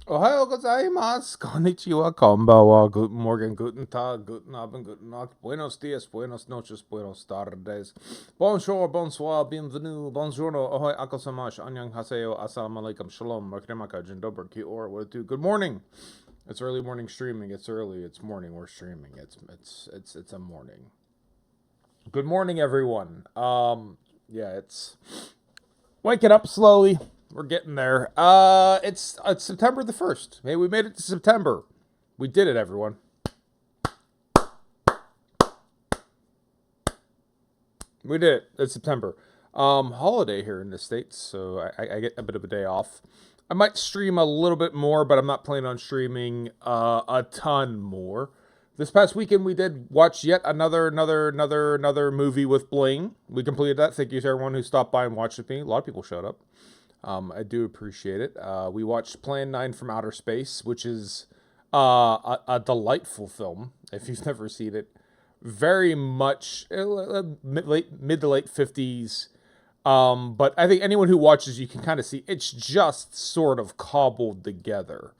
Ohayo gozaimasu, konnichiwa, konbanwa, guten Morgen, guten Tag, guten Abend, guten Nacht, buenos dias, buenos noches, buenos tardes, bonjour, bonsoir, bienvenue, buongiorno, ahoy, akosamash, annyeonghaseyo, assalamu alaikum, shalom, makremaka, jindobra, ki or, what do? Good morning. It's early morning streaming. It's early. It's morning. We're streaming. It's a morning. Good morning, everyone. Yeah, it's waking up slowly. We're getting there. It's September the 1st. Hey, we made it to September. We did it, everyone. We did it. It's September. Holiday here in the States, so I get a bit of a day off. I might stream a little bit more, but I'm not planning on streaming a ton more. This past weekend, we did watch yet another movie with Bling. We completed that. Thank you to everyone who stopped by and watched with me. A lot of people showed up. I do appreciate it. We watched Plan 9 from Outer Space, which is a delightful film. If you've never seen it, very much mid to late 50s. But I think anyone who watches, you can kind of see it's just sort of cobbled together,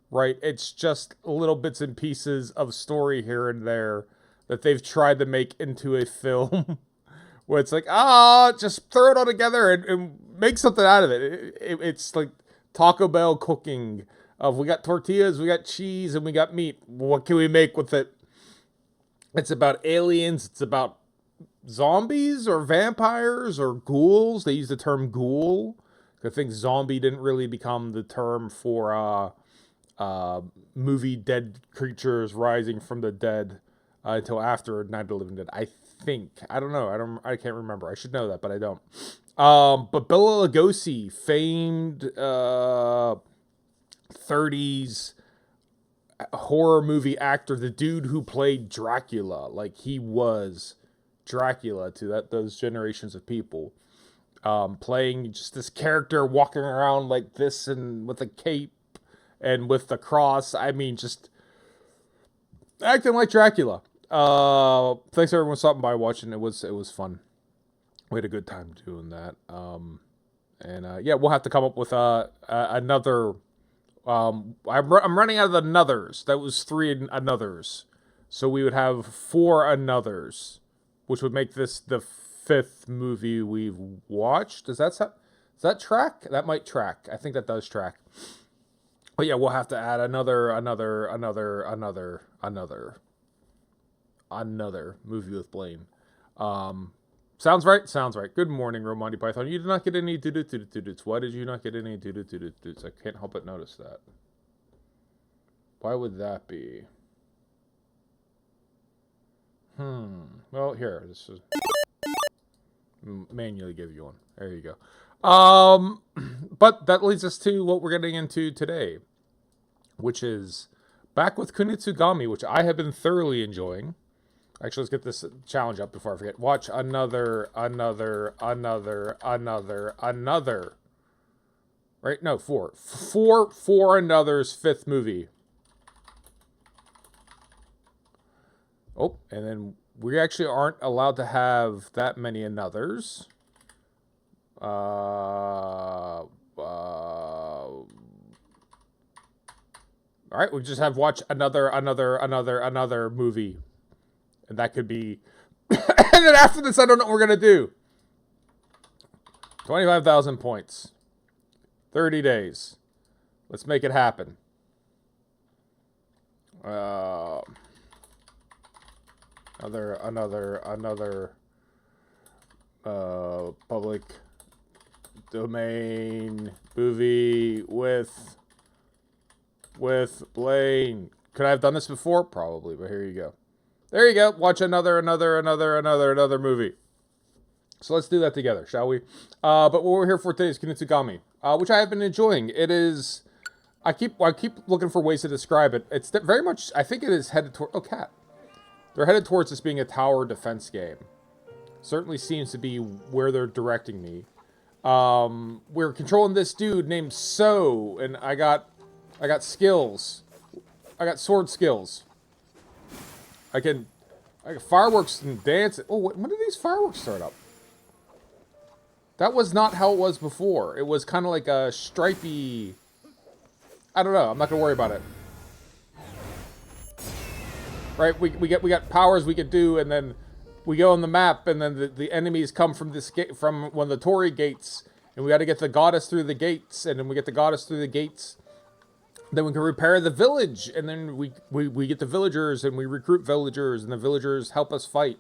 right? It's just little bits and pieces of story here and there that they've tried to make into a film where it's like, just throw it all together and make something out of it. It's like Taco Bell cooking of we got tortillas, we got cheese, and we got meat. What can we make with it? It's about aliens. It's about zombies or vampires or ghouls. They use the term ghoul. I think zombie didn't really become the term for movie dead creatures rising from the dead until after Night of the Living Dead. I think. I don't know. I can't remember. I should know that, but I don't. But Bela Lugosi, famed 30s horror movie actor, the dude who played Dracula, like he was Dracula to those generations of people, playing just this character walking around like this and with a cape and with the cross. I mean, just acting like Dracula. Thanks everyone stopping by watching. It was fun. We had a good time doing that. Yeah, we'll have to come up with another. I'm running out of the anothers. That was 3 anothers, so we would have 4 anothers, which would make this the 5th movie we've watched. Does that track? That might track. I think that does track. But yeah, we'll have to add another movie with Blaine. Sounds right? Sounds right. Good morning, Romani Python. You did not get any doo-doo-doo-doo-doots. Why did you not get any doo-doo-doo-doo-doots? I can't help but notice that. Why would that be? Well, here. This is manually give you one. There you go. But that leads us to what we're getting into today, which is back with Kunitsu-Gami, which I have been thoroughly enjoying. Actually, let's get this challenge up before I forget. Watch another. Right? No, 4. 4 another's 5th movie. Oh, and then we actually aren't allowed to have that many anothers. All right, we just have watch another movie. And that could be... and then after this, I don't know what we're going to do. 25,000 points. 30 days. Let's make it happen. Another public domain movie with Blaine. Could I have done this before? Probably, but here you go. There you go. Watch another movie. So let's do that together, shall we? But what we're here for today is Kunitsu-Gami, which I have been enjoying. It is. I keep looking for ways to describe it. It's very much. I think it is headed toward. Oh, cat. They're headed towards this being a tower defense game. Certainly seems to be where they're directing me. We're controlling this dude named So, and I got skills. I got sword skills. I can fireworks and dance. Oh, when did these fireworks start up? That was not how it was before. It was kind of like a stripy I don't know. I'm not gonna worry about it. Right? We got powers we could do, and then we go on the map, and then the enemies come from this gate, from one of the Torii gates, and we got to get the goddess through the gates, and then we get the goddess through the gates. Then we can repair the village, and then we get the villagers, and we recruit villagers, and the villagers help us fight.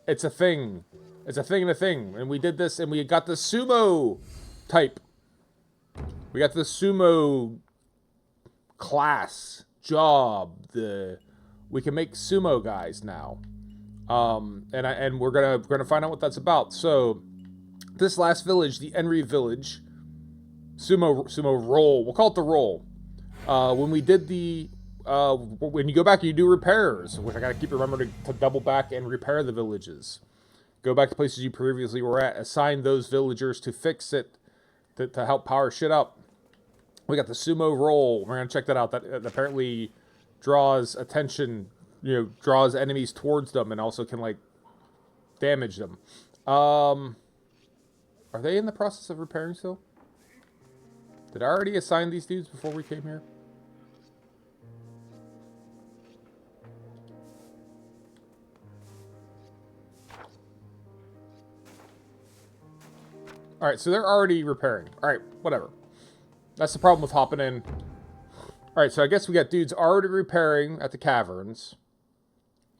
It's a thing. It's a thing and a thing. And we did this, and we got the sumo type. We got the sumo class job. We can make sumo guys now. And we're gonna find out what that's about. So this last village, the Enri village, sumo roll. We'll call it the roll. When we did the when you go back and you do repairs, which I gotta keep remembering to double back and repair the villages. Go back to places you previously were at. Assign those villagers to fix it, to help power shit up. We got the sumo roll. We're gonna check that out. That apparently draws attention. Draws enemies towards them and also can, like, damage them. Are they in the process of repairing still? Did I already assign these dudes before we came here? Alright, so they're already repairing. Alright, whatever. That's the problem with hopping in. Alright, so I guess we got dudes already repairing at the caverns.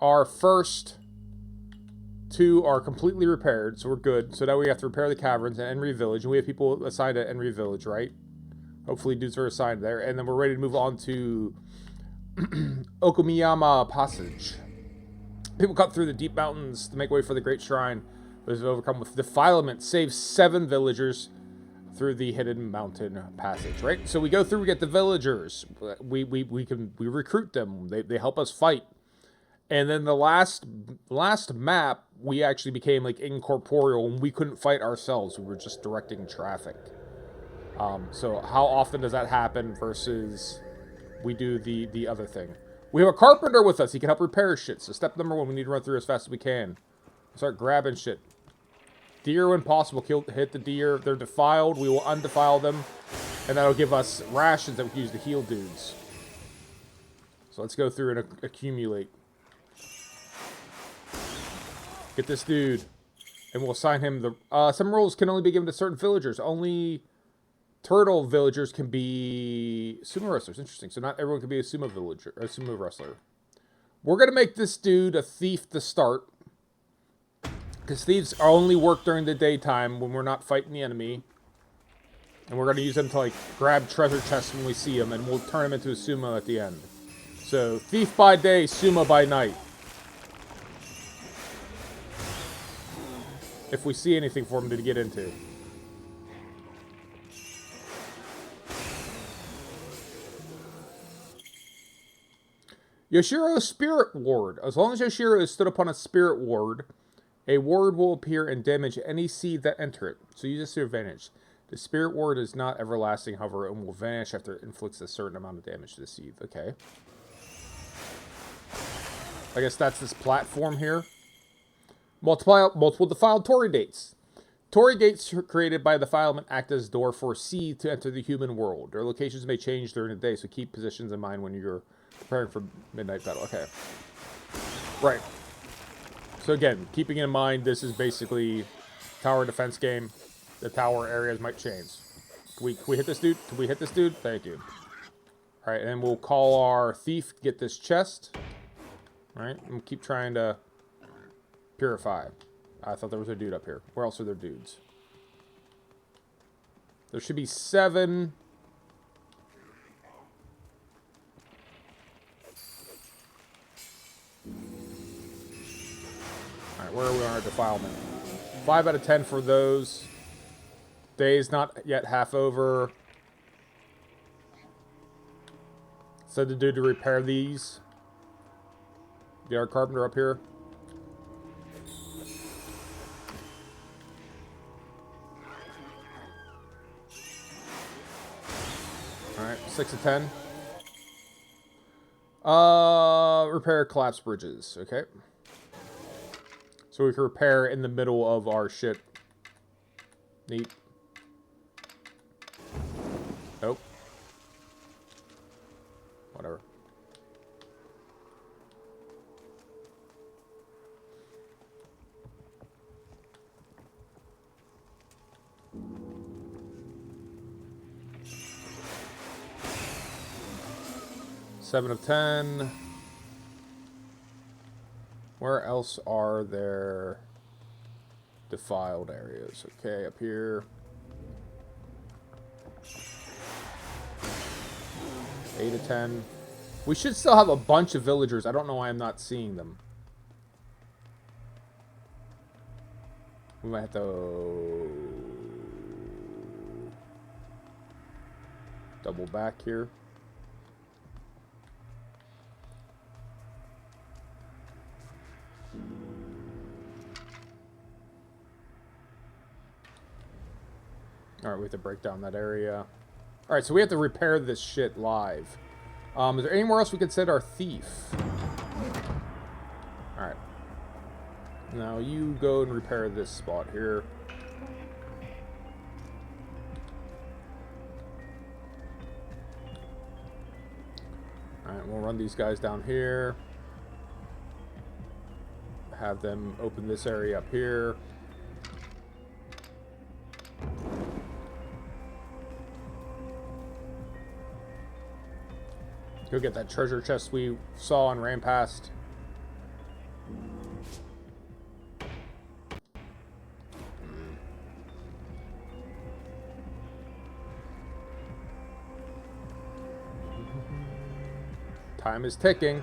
Our first two are completely repaired, so we're good. So now we have to repair the caverns and Enri Village. And we have people assigned at Enri Village, right? Hopefully dudes are assigned there. And then we're ready to move on to Okumiyama Passage. People cut through the deep mountains to make way for the Great Shrine. Those have overcome with defilement. Save 7 villagers through the hidden mountain passage, right? So we go through, we get the villagers. We recruit them. They help us fight. And then the last map, we actually became, like, incorporeal, and we couldn't fight ourselves. We were just directing traffic. So how often does that happen versus we do the other thing? We have a carpenter with us. He can help repair shit. So step number 1, we need to run through as fast as we can. Start grabbing shit. Deer, when possible, hit the deer. If they're defiled, we will undefile them. And that'll give us rations that we can use to heal dudes. So let's go through and accumulate. Get this dude. And we'll assign him the... some roles can only be given to certain villagers. Only turtle villagers can be sumo wrestlers. Interesting. So not everyone can be a sumo villager or a sumo wrestler. We're going to make this dude a thief to start. Because thieves only work during the daytime when we're not fighting the enemy. And we're going to use them to, like, grab treasure chests when we see them. And we'll turn him into a sumo at the end. So, thief by day, sumo by night. If we see anything for him to get into. Yoshiro's Spirit Ward. As long as Yoshiro is stood upon a Spirit Ward, a ward will appear and damage any seed that enter it. So use this to your advantage. The Spirit Ward is not everlasting, however, and will vanish after it inflicts a certain amount of damage to the seed. Okay. I guess that's this platform here. Multiple defiled Torii gates. Torii gates created by defilement act as door for seed to enter the human world. Their locations may change during the day, so keep positions in mind when you're preparing for midnight battle. Okay. Right. So again, keeping in mind, this is basically tower defense game. The tower areas might change. Can we hit this dude? Can we hit this dude? Thank you. Alright, and then we'll call our thief to get this chest. Alright, and keep trying to purify. I thought there was a dude up here. Where else are there dudes? There should be 7. Alright, where are we on our defilement? 5 out of 10 for those. Day's not yet half over. Said the dude to repair these. Get our carpenter up here. Alright, 6 of 10. Repair collapsed bridges. Okay. So we can repair in the middle of our shit. Neat. Nope. 7 of 10. Where else are there defiled areas? Okay, up here. 8 of 10. We should still have a bunch of villagers. I don't know why I'm not seeing them. We might have to double back here. All right, we have to break down that area. All right, so we have to repair this shit live. Is there anywhere else we could set our thief? All right. Now you go and repair this spot here. All right, we'll run these guys down here. Have them open this area up here. Go get that treasure chest we saw and ran past. Time is ticking.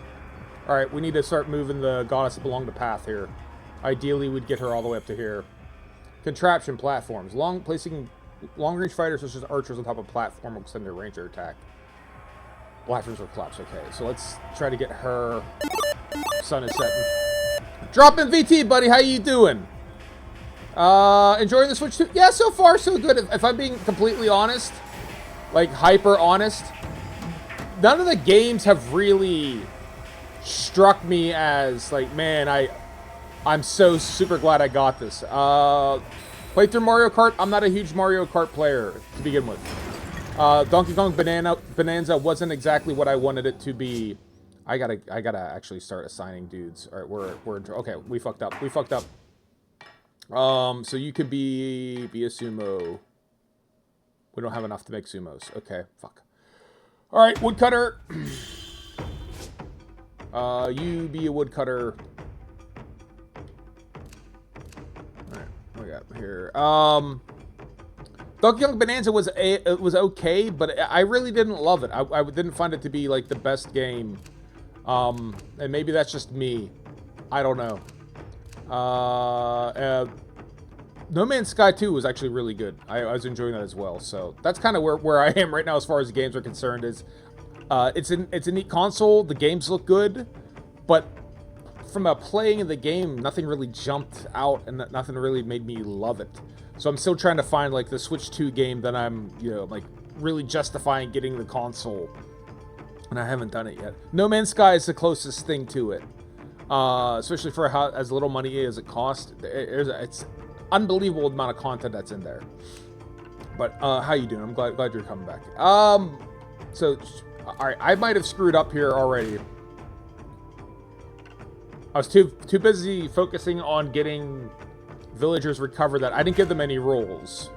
Alright, we need to start moving the goddess along the path here. Ideally, we'd get her all the way up to here. Contraption platforms. Placing long-range fighters such as archers on top of a platform will extend their range or attack. Platforms will collapse. Okay, so let's try to get her. Sun is setting. Dropping VT, buddy. How you doing? Enjoying the Switch 2? Yeah, so far so good. If I'm being completely honest, like hyper honest, none of the games have really struck me as like, man, I'm so super glad I got this. Played through Mario Kart. I'm not a huge Mario Kart player to begin with. Donkey Kong Bonanza wasn't exactly what I wanted it to be. I gotta actually start assigning dudes. All right, we're okay. We fucked up. We fucked up. So you could be a sumo. We don't have enough to make sumos. Okay, fuck. All right, woodcutter. You be a woodcutter. All right, what we got here? Donkey Kong Bonanza was okay, but I really didn't love it. I didn't find it to be like the best game. And maybe that's just me. I don't know. No Man's Sky 2 was actually really good. I was enjoying that as well. So that's kind of where I am right now as far as games are concerned. It's a neat console. The games look good, but from a playing of the game, nothing really jumped out, and nothing really made me love it. So I'm still trying to find like the Switch 2 game that I'm, like really justifying getting the console, and I haven't done it yet. No Man's Sky is the closest thing to it, especially for as little money as it costs. It's unbelievable amount of content that's in there. But how you doing? I'm glad you're coming back. So all right, I might have screwed up here already. I was too busy focusing on getting villagers recover that I didn't give them any rolls.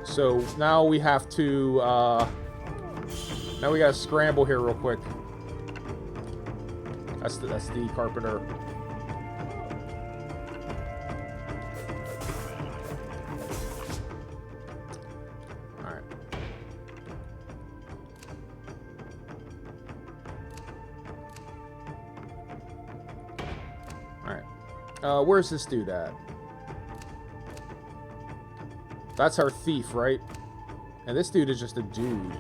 So now we have to now we gotta scramble here real quick. That's the carpenter. Alright. Alright. Where's this dude at? That's our thief, right? And this dude is just a dude.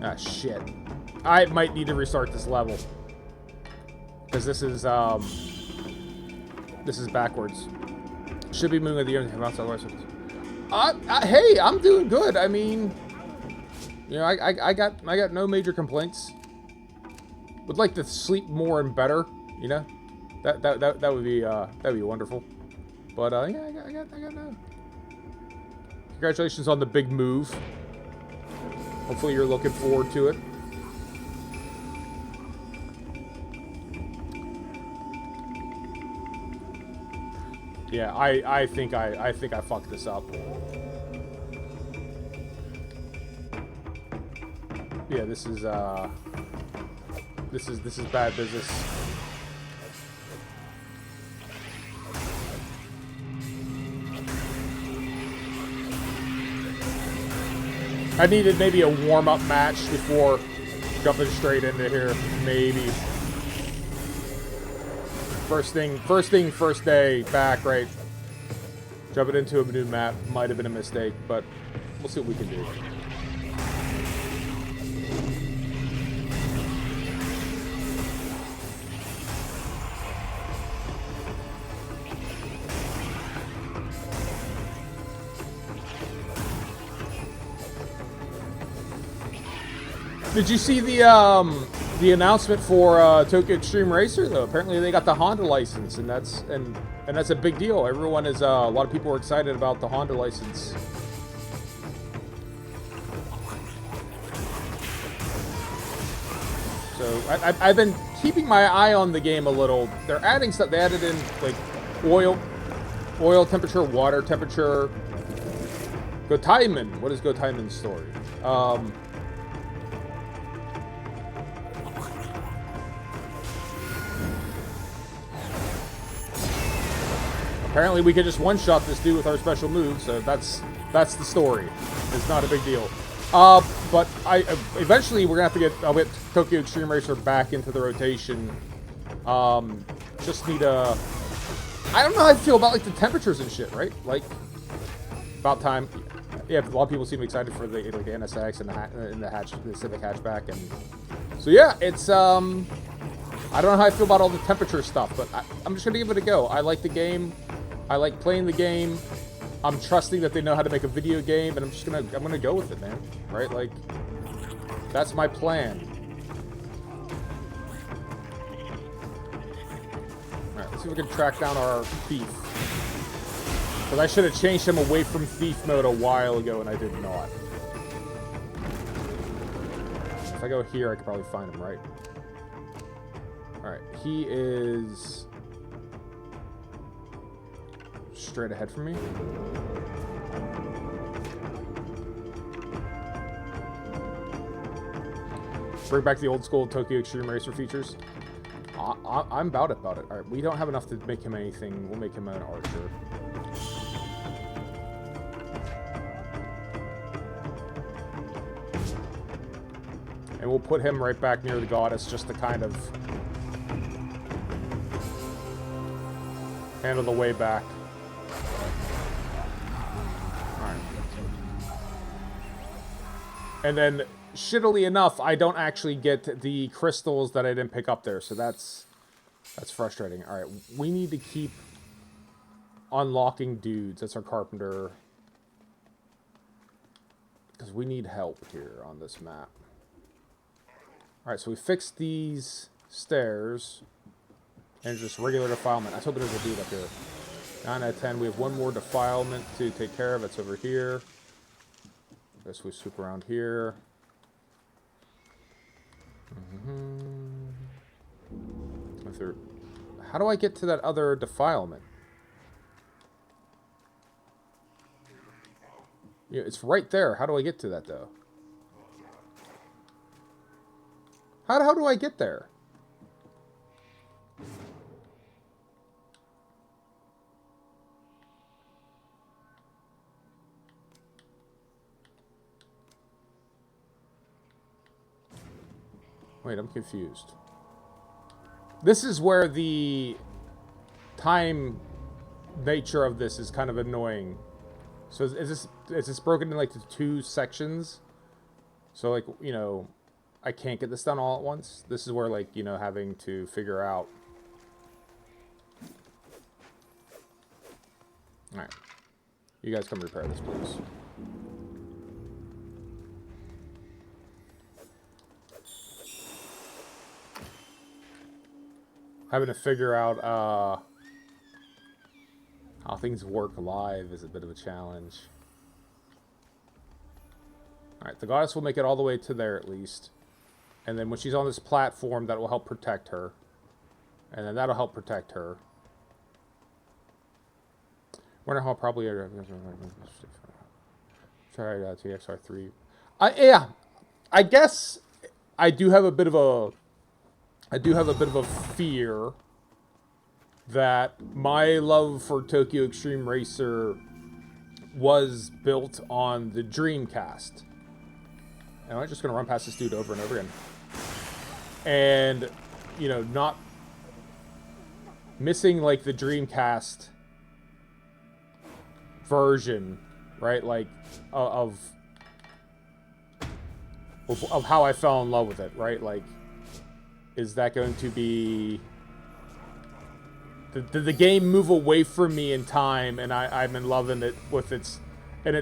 Ah, shit. I might need to restart this level. Because this is backwards. Should be moving at the end outside. Hey, I'm doing good. I mean, I got no major complaints. Would like to sleep more and better, That would be wonderful. But yeah, I got no. Congratulations on the big move. Hopefully you're looking forward to it. Yeah, I think I fucked this up. Yeah, this is bad business. I needed maybe a warm-up match before jumping straight into here. Maybe. First day back, right? Jumping into a new map might have been a mistake, but we'll see what we can do. Did you see the announcement for Tokyo Extreme Racer though? Apparently they got the Honda license, and that's a big deal. Everyone is a lot of people are excited about the Honda license. So I've been keeping my eye on the game a little. They're adding stuff. They added in like oil temperature, water temperature. Gotaimen. What is Gotaimen's story? Apparently we can just one-shot this dude with our special move, so that's the story. It's not a big deal. But eventually we're gonna have to I'll get Tokyo Extreme Racer back into the rotation. Just need a... I don't know how I feel about like the temperatures and shit, right? Like, about time. Yeah, a lot of people seem excited for the like the NSX and the Civic hatchback, and so yeah, it's I don't know how I feel about all the temperature stuff, but I'm just gonna give it a go. I like the game. I like playing the game. I'm trusting that they know how to make a video game, and I'm gonna go with it, man. Right? Like, that's my plan. Alright, let's see if we can track down our thief. Because I should have changed him away from thief mode a while ago, and I did not. If I go here, I could probably find him, right? Alright, he is... straight ahead from me. Bring back the old school Tokyo Extreme Racer features. I'm about it. Alright, we don't have enough to make him anything. We'll make him an archer. And we'll put him right back near the goddess just to kind of handle the way back. And then, shittily enough, I don't actually get the crystals that I didn't pick up there, so that's frustrating. Alright, we need to keep unlocking dudes. That's our carpenter. Because we need help here on this map. Alright, so we fixed these stairs. And just regular defilement. I was hoping there was a dude up here. 9 out of 10. We have one more defilement to take care of. It's over here. Guess we swoop around here. How do I get to that other defilement? Yeah, it's right there. How do I get to that, though? How do I get there? Wait, I'm confused. This is where the time nature of this is kind of annoying. So is this broken in like the 2 sections? So like, you know, I can't get this done all at once. This is where like, you know, having to figure out. All right. You guys come repair this, please. Having to figure out how things work live is a bit of a challenge. Alright, the goddess will make it all the way to there at least. And then when she's on this platform, that will help protect her. And then that'll help protect her. Wonder how probably... Sorry, TXR3. Yeah. I guess I do have a bit of a fear that my love for Tokyo Extreme Racer was built on the Dreamcast. And I'm just going to run past this dude over and over again. And, you know, not missing, like, the Dreamcast version, right? Like, of how I fell in love with it, right? Like, is that going to be... Did the game move away from me in time, and I'm in love in it with its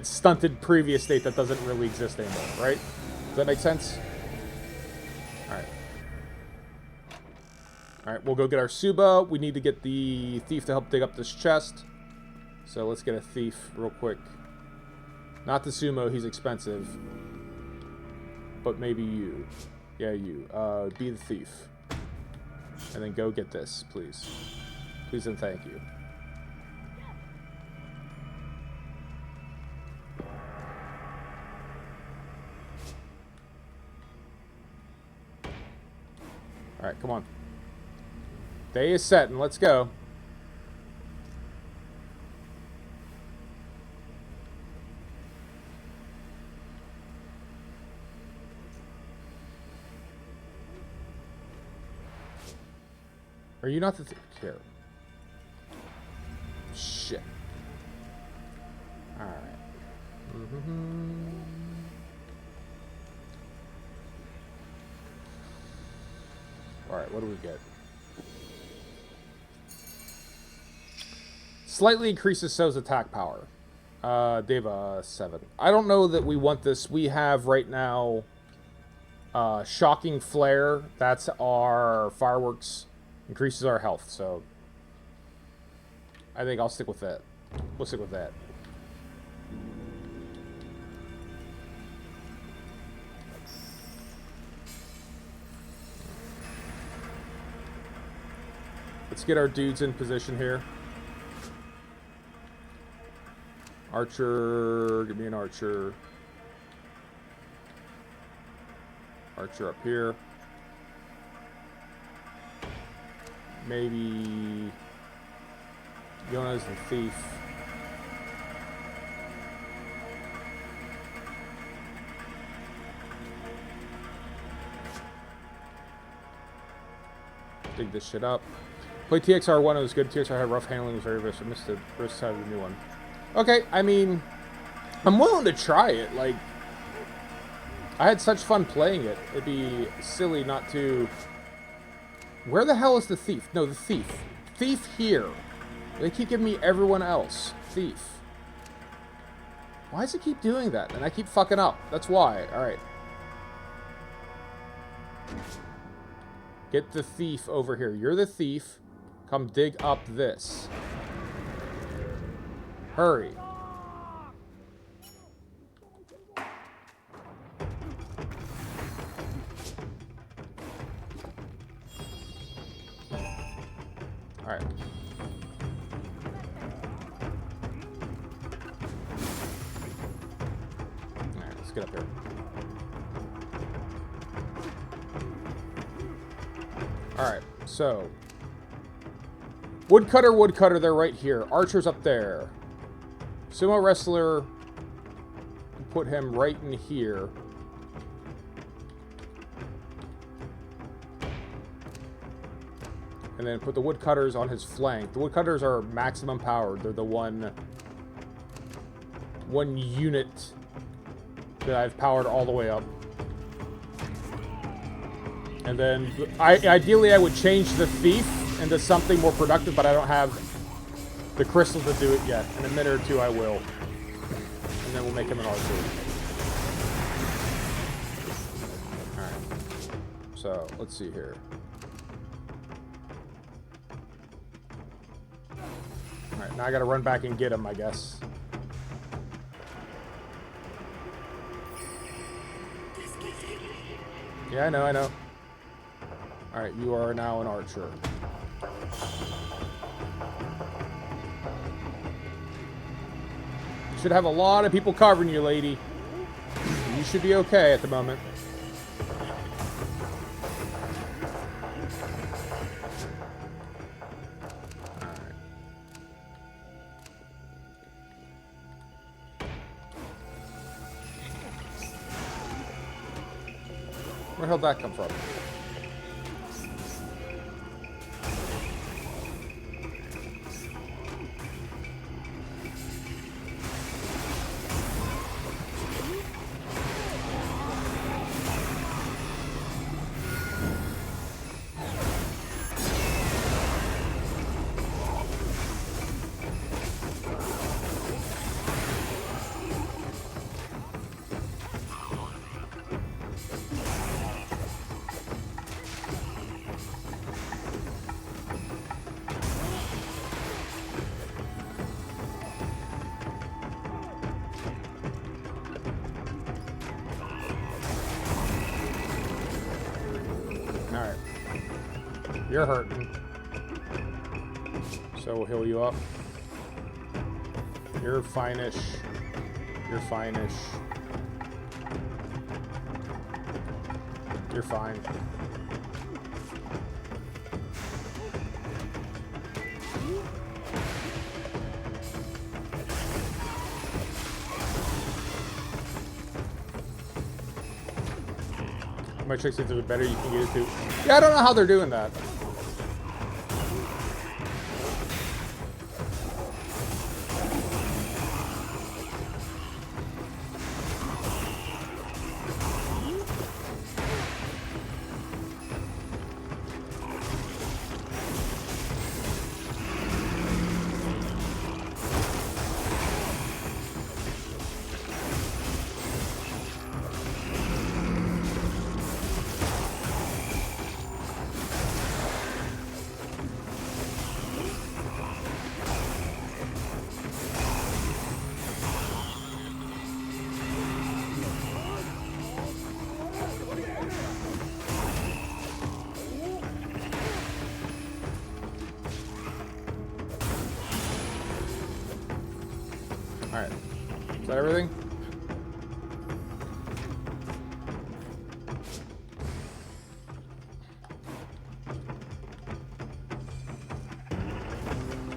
stunted previous state that doesn't really exist anymore, right? Does that make sense? Alright. Alright, we'll go get our Suba. We need to get the thief to help dig up this chest. So let's get a thief real quick. Not the sumo, he's expensive. But maybe you. Yeah, you. Be the thief. And then go get this, please. Please and thank you. Alright, come on. Day is set, and let's go. Are you not the here? Shit. Alright. Alright, what do we get? Slightly increases So's attack power. Deva 7. I don't know that we want this. We have right now Shocking Flare. That's our fireworks. Increases our health, so I think I'll stick with that. We'll stick with that. Let's get our dudes in position here. Archer, give me an archer. Archer up here. Maybe Yona's the thief. Dig this shit up. Play TXR1, it was good. TXR had rough handling, was very vicious. I missed the first side of the new one. Okay, I mean, I'm willing to try it. Like, I had such fun playing it. It'd be silly not to... Where the hell is the thief? No, the thief. Thief here. They keep giving me everyone else. Thief. Why does it keep doing that? And I keep fucking up. That's why. Alright. Get the thief over here. You're the thief. Come dig up this. Hurry. Alright. Alright, let's get up here. Alright, so... Woodcutter, they're right here. Archer's up there. Sumo Wrestler... Put him right in here. And then put the woodcutters on his flank. The woodcutters are maximum powered. They're the one unit that I've powered all the way up. And then, ideally I would change the thief into something more productive, but I don't have the crystal to do it yet. In a minute or two I will. And then we'll make him an R2. Alright. So, let's see here. Alright, now I gotta run back and get him, I guess. Yeah, I know. Alright, you are now an archer. You should have a lot of people covering you, lady. You should be okay at the moment. Where the hell did that come from? Alright. You're hurting. So we'll heal you up. You're fine-ish. You're fine-ish. You're fine. My trick seems a bit better. You can get it too. Yeah, I don't know how they're doing that. Alright. Is that everything?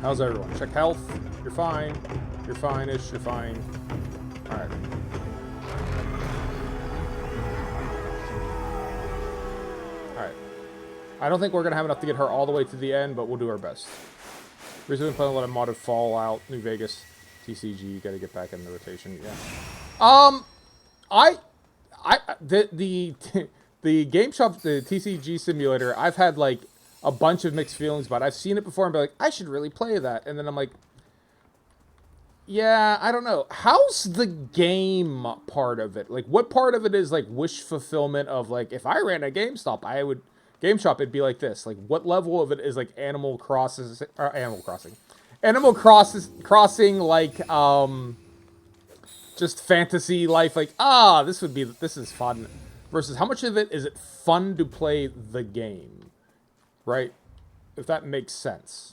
How's everyone? Check health. You're fine. You're fine-ish. You're fine. Alright. Alright. I don't think we're going to have enough to get her all the way to the end, but we'll do our best. Resuming playing a lot of modded Fallout, New Vegas, TCG. Got to get back in the rotation. Yeah. The game shop, the TCG simulator, I've had like a bunch of mixed feelings about it. I've seen it before and be like, I should really play that. And then I'm like, yeah, I don't know. How's the game part of it? Like, what part of it is like wish fulfillment of like, if I ran a GameStop, game shop, it'd be like this. Like, what level of it is like Animal Crossing, like, just fantasy life, like, this is fun, versus how much of it is it fun to play the game, right? If that makes sense.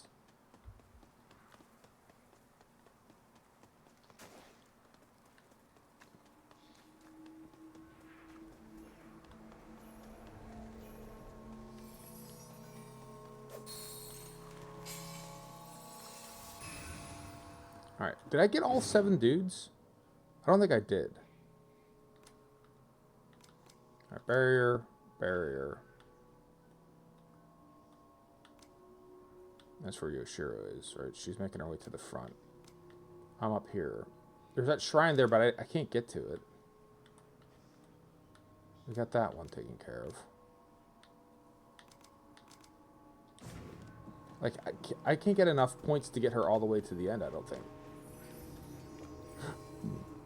Alright, did I get all 7 dudes? I don't think I did. Alright, barrier, barrier. That's where Yoshiro is, right? She's making her way to the front. I'm up here. There's that shrine there, but I can't get to it. We got that one taken care of. Like, I can't get enough points to get her all the way to the end, I don't think.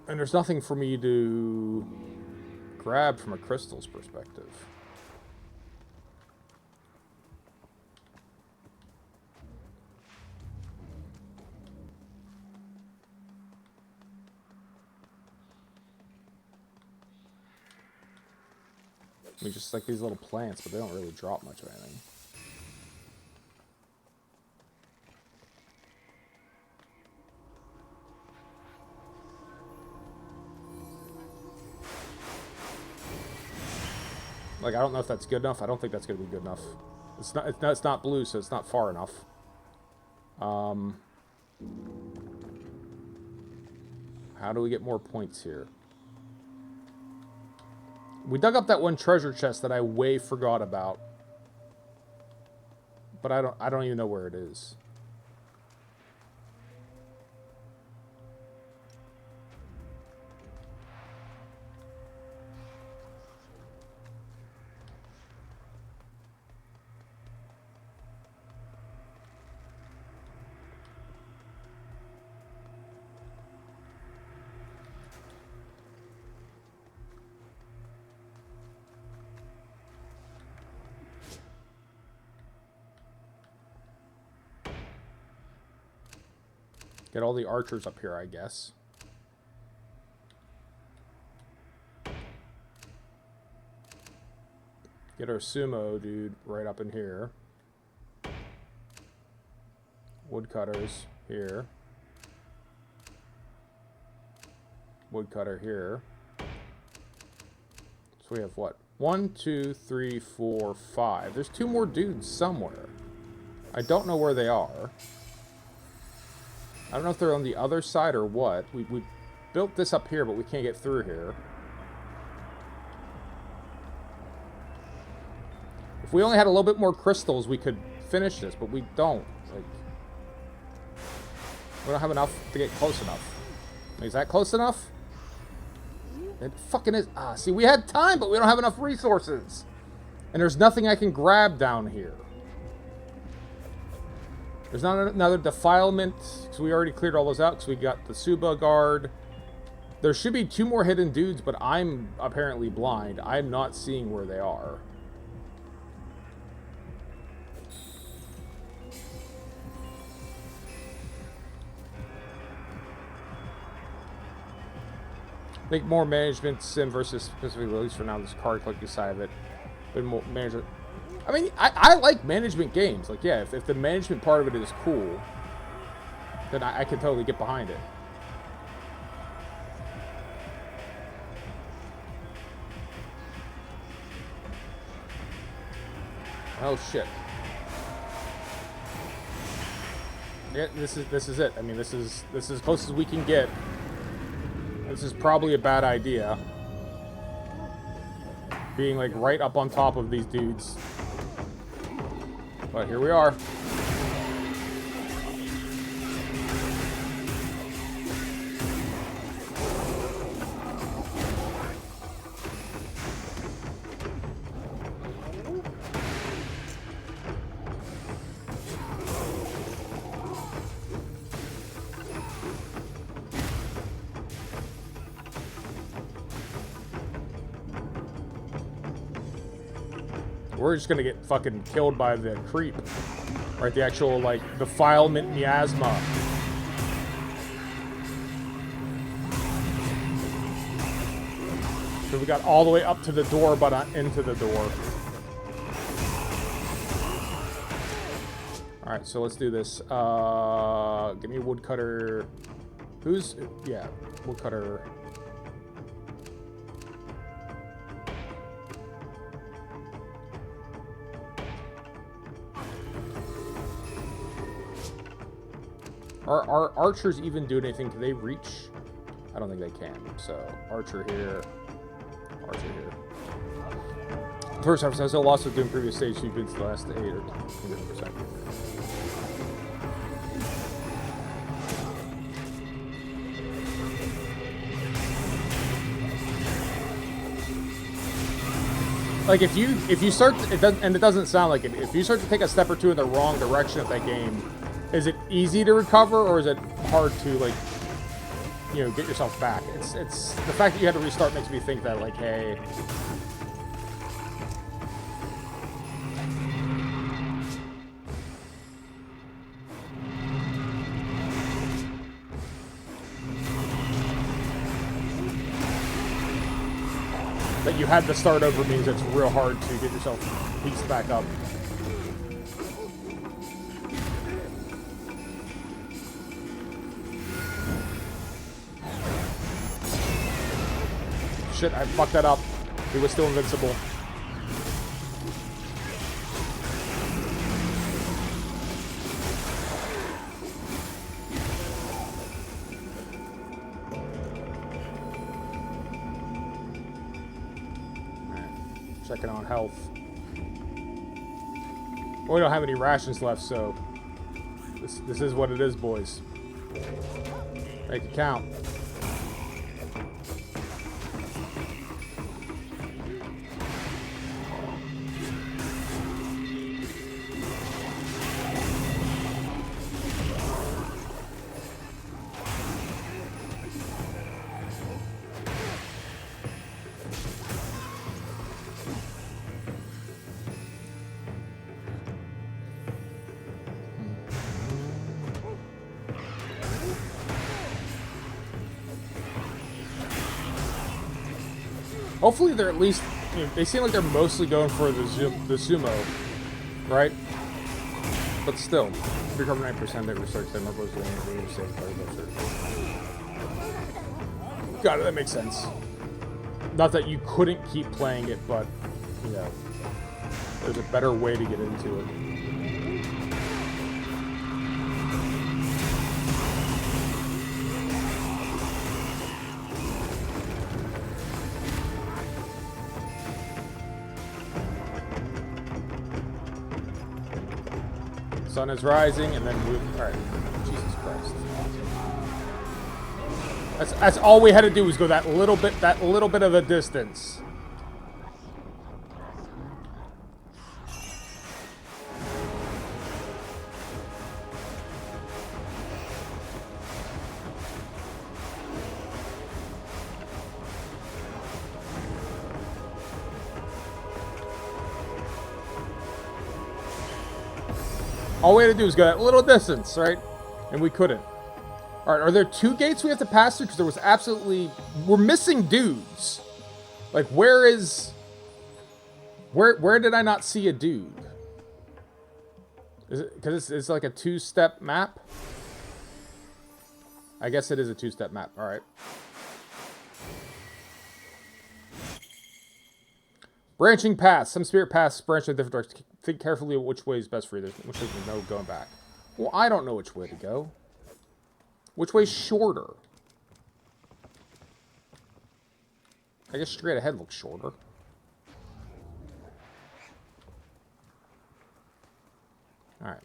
And there's nothing for me to grab from a crystal's perspective. I mean, just like these little plants, but they don't really drop much of anything. Like, I don't know if that's good enough. I don't think that's going to be good enough. It's not blue, so it's not far enough. How do we get more points here? We dug up that one treasure chest that I way forgot about. But I don't even know where it is. Get all the archers up here, I guess. Get our sumo dude right up in here. Woodcutters here. Woodcutter here. So we have what? 1, 2, 3, 4, 5. There's 2 more dudes somewhere. I don't know where they are. I don't know if they're on the other side or what. We built this up here, but we can't get through here. If we only had a little bit more crystals, we could finish this, but we don't. Like, we don't have enough to get close enough. Is that close enough? It fucking is. Ah, see, we had time, but we don't have enough resources. And there's nothing I can grab down here. There's not another defilement, because we already cleared all those out, because we got the Suba guard. There should be 2 more hidden dudes, but I'm apparently blind. I'm not seeing where they are. I think more management sim versus specifically, at least for now, this card collecting side of it. But more management. I mean, I like management games. Like, yeah, if the management part of it is cool, then I can totally get behind it. Oh shit. Yeah, this is it. I mean, this is as close as we can get. This is probably a bad idea. Being like right up on top of these dudes. But here we are. We're just gonna get fucking killed by the creep. Right, the actual, like, defilement miasma. So we got all the way up to the door, but not into the door. Alright, so let's do this. Give me a woodcutter. Who's... yeah, woodcutter... Are archers even do anything? Can they reach? I don't think they can. So, archer here. Archer here. First time, I still lost with doing previous stage, you've been to the last 8 or 10%. Like, if you start, and it doesn't sound like it, if you start to take a step or two in the wrong direction of that game, is it easy to recover, or is it hard to, like, you know, get yourself back? It's the fact that you had to restart makes me think that, like, hey, that you had to start over means it's real hard to get yourself pieced back up. Shit, I fucked that up. He was still invincible. Checking on health. Well, we don't have any rations left, so this is what it is, boys. Make it count. Hopefully they're at least, you know, they seem like they're mostly going for the sumo, right? But still, recover 9%, they research them, opposed to anything, save got it, that makes sense. Not that you couldn't keep playing it, but, you know, there's a better way to get into it. Sun is rising, and then move. All right, Jesus Christ. That's all we had to do was go that little bit of a distance. All we had to do was go that little distance, right? And we couldn't. All right, are there 2 gates we have to pass through? Because there was absolutely... We're missing dudes. Like, where is... Where did I not see a dude? Is it... Because it's like a 2-step map? I guess it is a 2-step map. All right. Branching paths. Some spirit paths branch in different directions. Think carefully which way is best for you. Which way is no going back. Well, I don't know which way to go. Which way's shorter? I guess straight ahead looks shorter. Alright.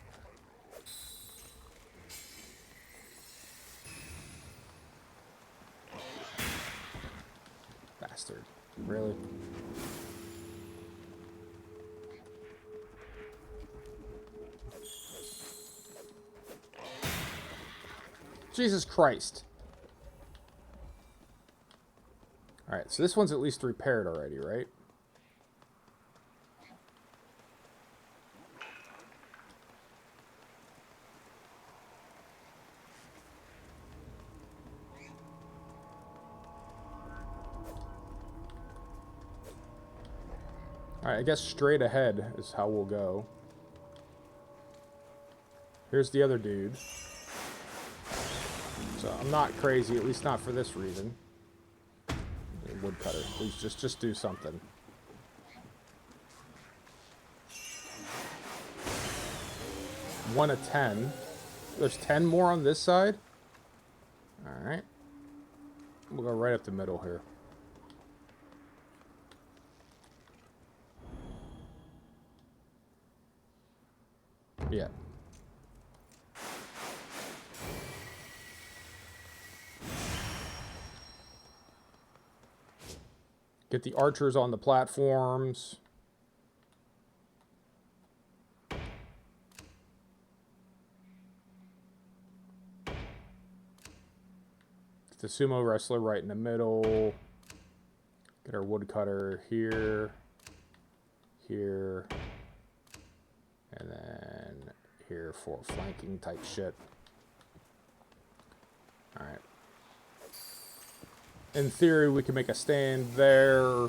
Bastard. Really? Jesus Christ. Alright, so this one's at least repaired already, right? Alright, I guess straight ahead is how we'll go. Here's the other dude. So I'm not crazy, at least not for this reason. Woodcutter, please just do something. One of 10. There's 10 more on this side. All right. We'll go right up the middle here. Yeah. Get the archers on the platforms. Get the sumo wrestler right in the middle. Get our woodcutter here. Here. And then here for flanking type shit. Alright. In theory, we can make a stand there.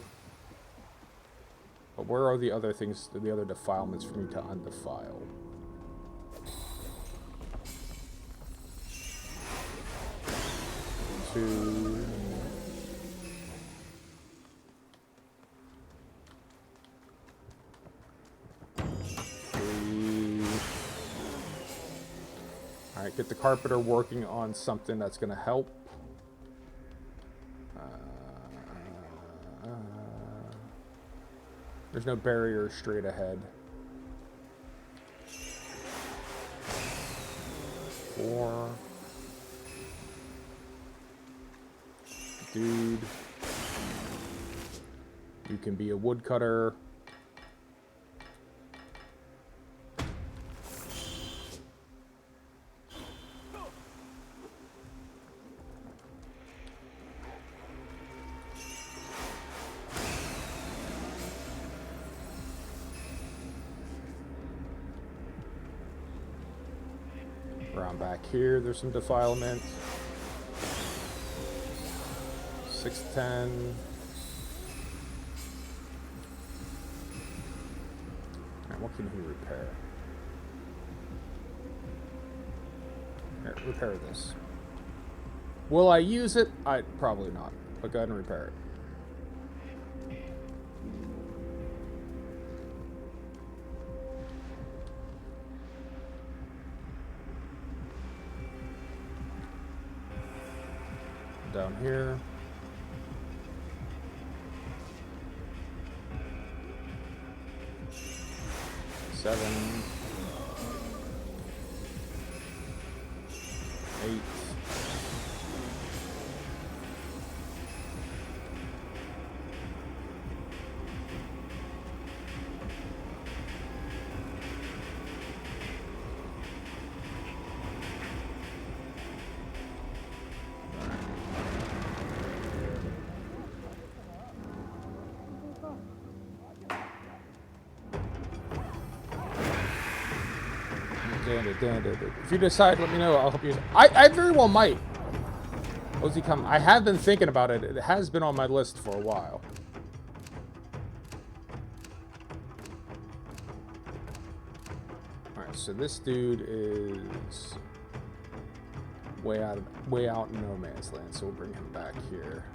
But where are the other things, the other defilements for me to undefile? Two. Three. Alright, get the carpenter working on something that's going to help. There's no barrier straight ahead. 4. Dude. You can be a woodcutter. Around back here, there's some defilement. 610. Alright, what can he repair? Here, repair this. Will I use it? Probably not. But go ahead and repair it. Down here. Seven. 8. If you decide, let me know. I'll help you. I very well might. Ozzy come. I have been thinking about it. It has been on my list for a while. Alright, so this dude is way out in no man's land, so we'll bring him back here.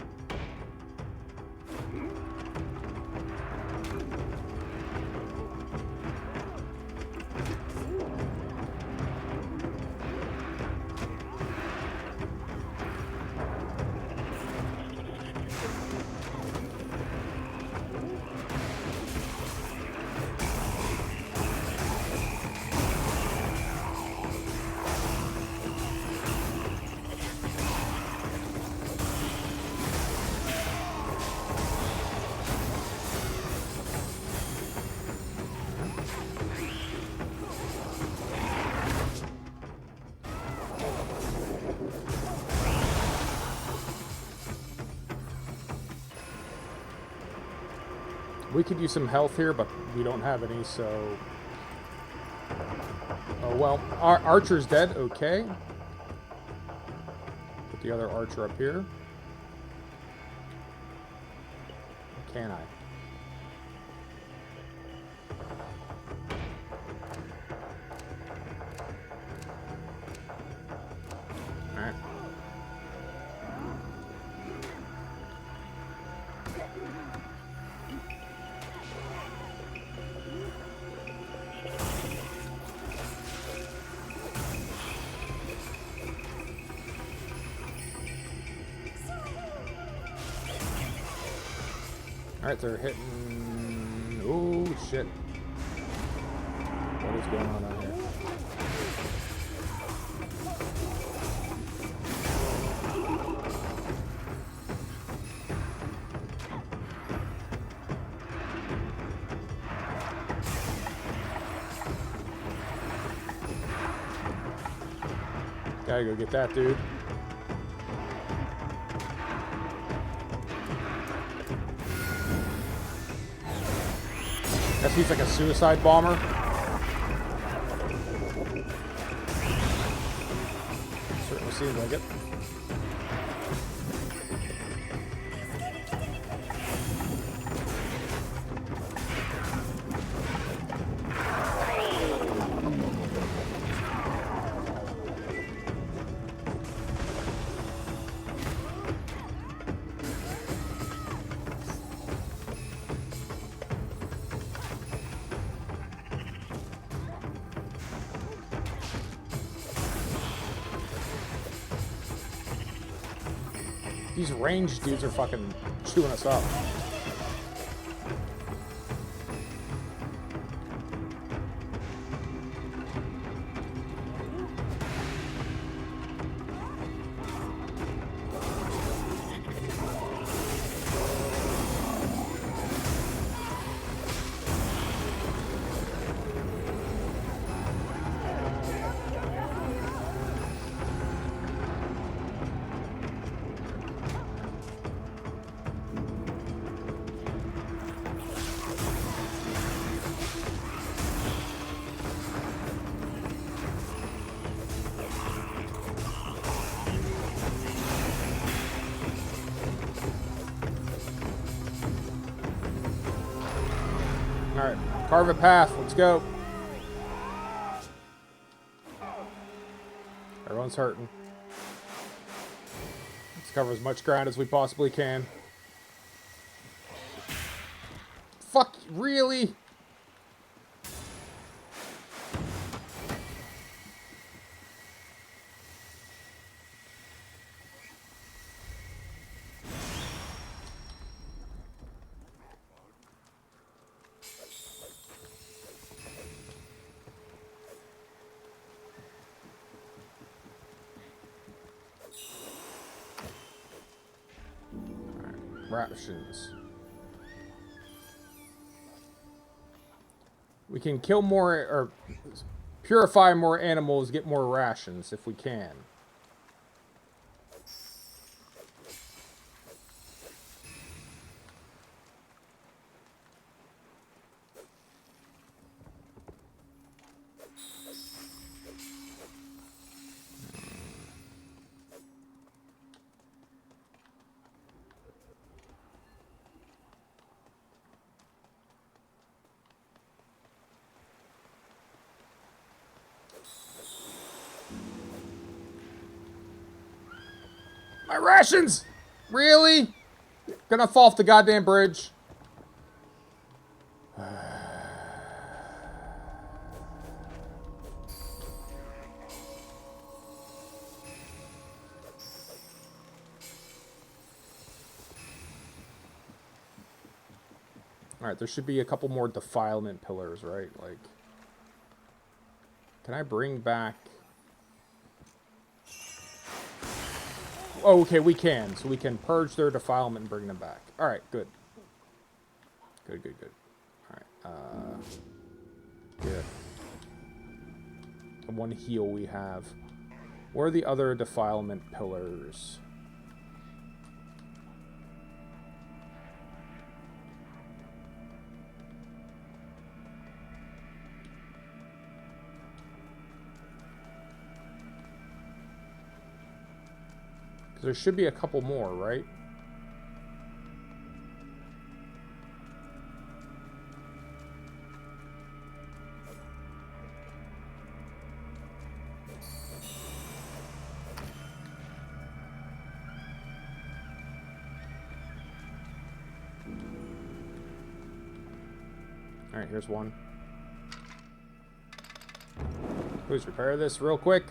We could use some health here, but we don't have any, so... Oh, well. Our archer's dead. Okay. Put the other archer up here. Can I? Alright. Alright, they're hitting... Oh, shit. What is going on out here? Gotta go get that dude. Guess he's like a suicide bomber. Certainly seems like it. These ranged dudes are fucking chewing us up. Carve a path. Let's go. Everyone's hurting. Let's cover as much ground as we possibly can. Fuck, really? Rations. We can kill more, or purify more animals, get more rations if we can. My rations! Really? Gonna fall off the goddamn bridge. Alright, there should be a couple more defilement pillars, right? Like, can I bring back... Oh, okay, we can. So we can purge their defilement and bring them back. Alright, good. Good, good, good. Alright, good. The one heal we have. Where are the other defilement pillars? There should be a couple more, right? Alright, here's one. Please repair this real quick.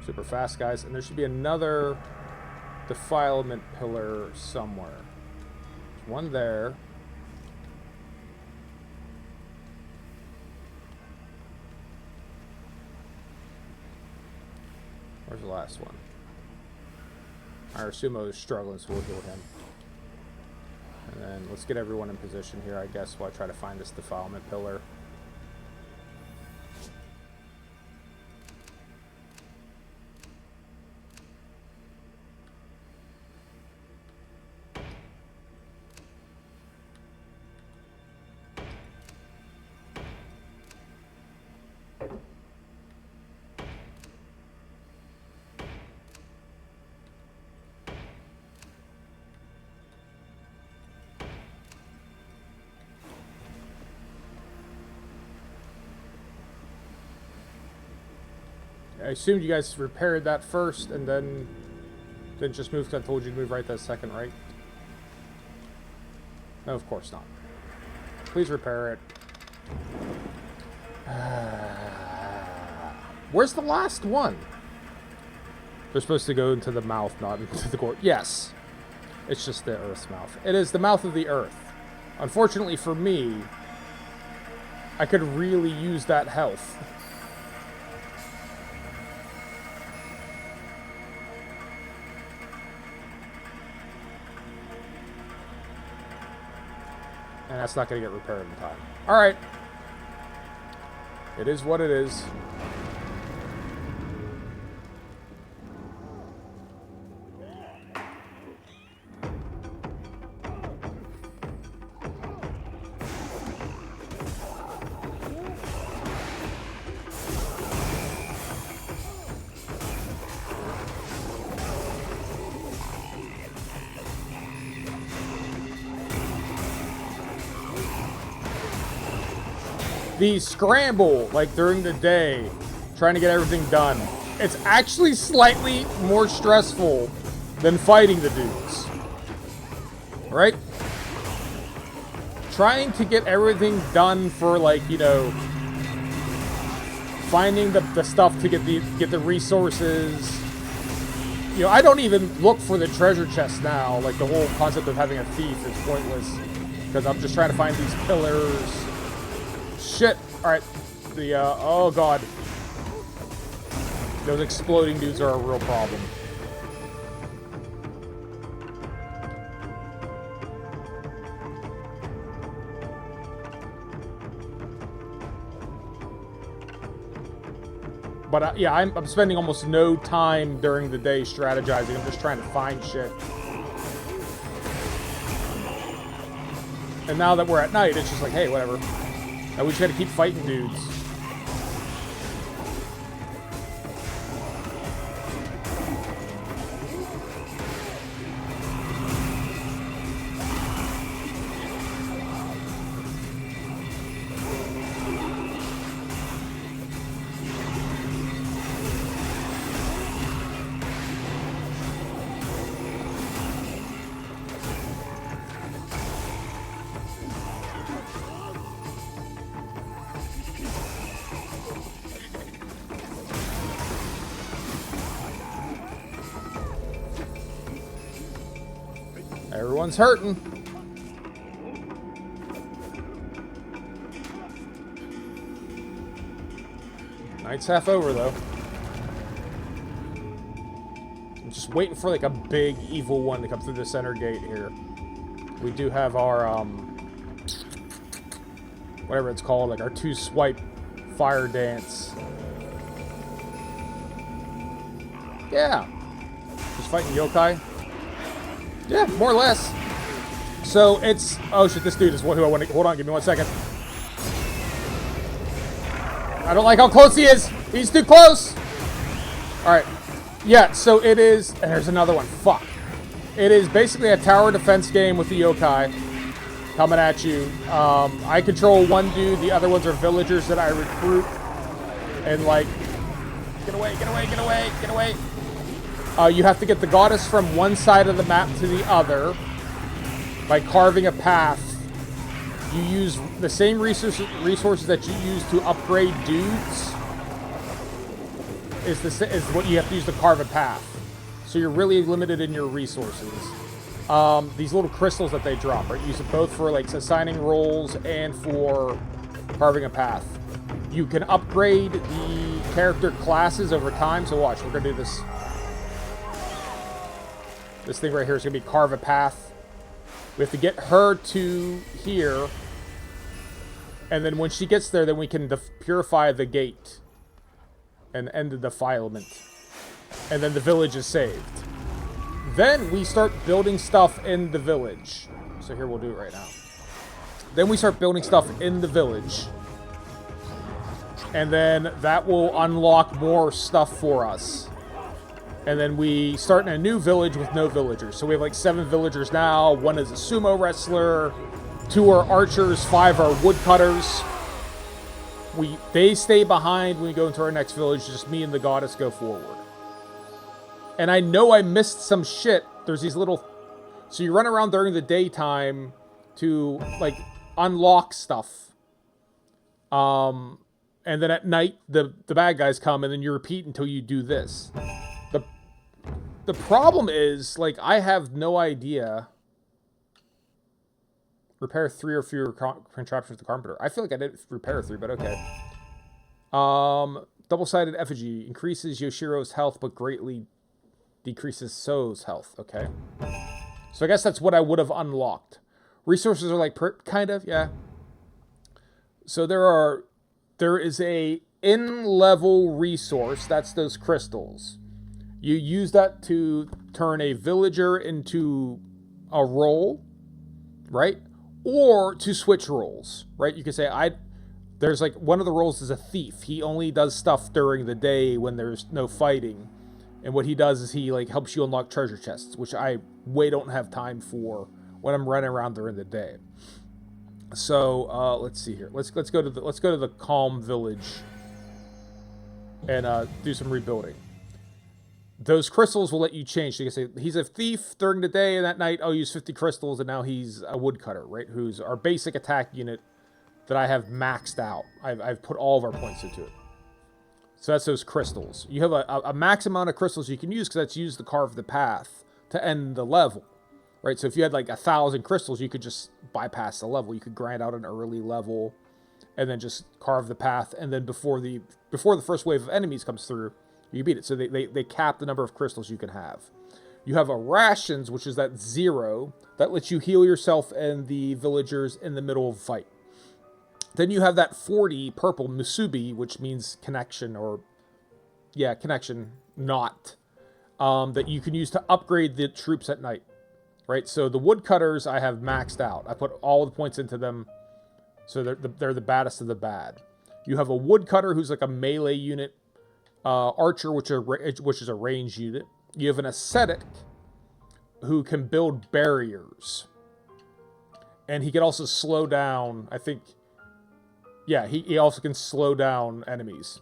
Super fast, guys. And there should be another defilement pillar somewhere. There's one there. Where's the last one? Our sumo is struggling, so we'll heal him. And then let's get everyone in position here, I guess, while I try to find this defilement pillar. I assumed you guys repaired that first and then just moved. I told you to move right that second, right? No, of course not. Please repair it. Where's the last one? They're supposed to go into the mouth, not into the core. Yes. It's just the Earth's mouth. It is the mouth of the Earth. Unfortunately for me, I could really use that health. And that's not going to get repaired in time. Alright. It is what it is. the scramble, like during the day, trying to get everything done, it's actually slightly more stressful than fighting the dudes. Right? Trying to get everything done for, like, you know, finding the stuff to get the resources. You know, I don't even look for the treasure chest now. Like, the whole concept of having a thief is pointless. Because I'm just trying to find these pillars. Shit. Alright. Oh god. Those exploding dudes are a real problem. But yeah, I'm spending almost no time during the day strategizing. I'm just trying to find shit. And now that we're at night, it's just like, hey, whatever. Now we just gotta keep fighting dudes. Everyone's hurting. Night's half over, though. I'm just waiting for, like, a big evil one to come through the center gate here. We do have our, whatever it's called, like our 2-swipe fire dance. Yeah. Just fighting yokai. Yeah, more or less. So it's... Oh shit, this dude is who I want to... Hold on, give me 1 second. I don't like how close he is. He's too close. Alright. Yeah, so it is... And there's another one. Fuck. It is basically a tower defense game with the yokai coming at you. I control one dude. The other ones are villagers that I recruit. And like... Get away, get away, get away, get away. You have to get the goddess from one side of the map to the other by carving a path. You use the same resources that you use to upgrade dudes is what you have to use to carve a path. So you're really limited in your resources. These little crystals that they drop, right? You use it both for like assigning roles and for carving a path. You can upgrade the character classes over time. So watch, we're gonna do this. This thing right here is going to be carve a path. We have to get her to here. And then when she gets there, then we can purify the gate. And end the defilement. And then the village is saved. Then we start building stuff in the village. So here, we'll do it right now. Then we start building stuff in the village. And then that will unlock more stuff for us. And then we start in a new village with no villagers. So we have like 7 villagers now. 1 is a sumo wrestler. 2 are archers. 5 are woodcutters. They stay behind when we go into our next village. Just me and the goddess go forward. And I know I missed some shit. There's these little... So you run around during the daytime to like unlock stuff. And then at night the bad guys come and then you repeat until you do this. The problem is, like, I have no idea. Repair 3 or fewer contraptions with the carpenter. I feel like I did repair 3, but okay. Double-sided effigy. Increases Yoshiro's health, but greatly decreases So's health. Okay. So I guess that's what I would have unlocked. Resources are like, kind of, yeah. So there is a in-level resource. That's those crystals. You use that to turn a villager into a role, right? Or to switch roles, right? You can say, there's like, one of the roles is a thief. He only does stuff during the day when there's no fighting. And what he does is he like helps you unlock treasure chests, which I don't have time for when I'm running around during the day. So let's see here. Let's go to the Calm Village and do some rebuilding. Those crystals will let you change. So you can say he's a thief during the day, and at night I'll use 50 crystals, and now he's a woodcutter, right? Who's our basic attack unit that I have maxed out. I've put all of our points into it. So that's those crystals. You have a max amount of crystals you can use because that's used to carve the path to end the level, right? So if you had like 1,000 crystals, you could just bypass the level. You could grind out an early level and then just carve the path, and then before the first wave of enemies comes through, you beat it. So they cap the number of crystals you can have. You have a rations, which is that 0 that lets you heal yourself and the villagers in the middle of a fight. Then you have that 40 purple musubi, which means connection, or connection, not, that you can use to upgrade the troops at night, right? So the woodcutters I have maxed out. I put all the points into them, so they're the baddest of the bad. You have a woodcutter who's like a melee unit, archer, which is a range unit. You have an ascetic who can build barriers, and he can also slow down, I think. Yeah, he also can slow down enemies.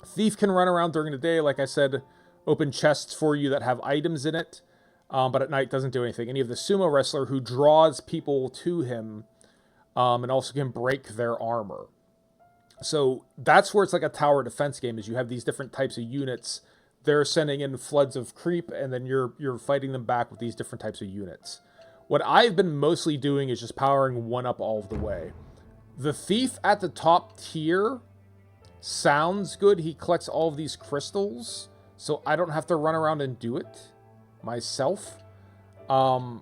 Thief can run around during the day, like I said, open chests for you that have items in it, but at night doesn't do anything. And you have the sumo wrestler who draws people to him, and also can break their armor. So that's where it's like a tower defense game, is you have these different types of units. They're sending in floods of creep, and then you're fighting them back with these different types of units. What I've been mostly doing is just powering one up all of the way. The thief at the top tier sounds good. He collects all of these crystals, so I don't have to run around and do it myself. But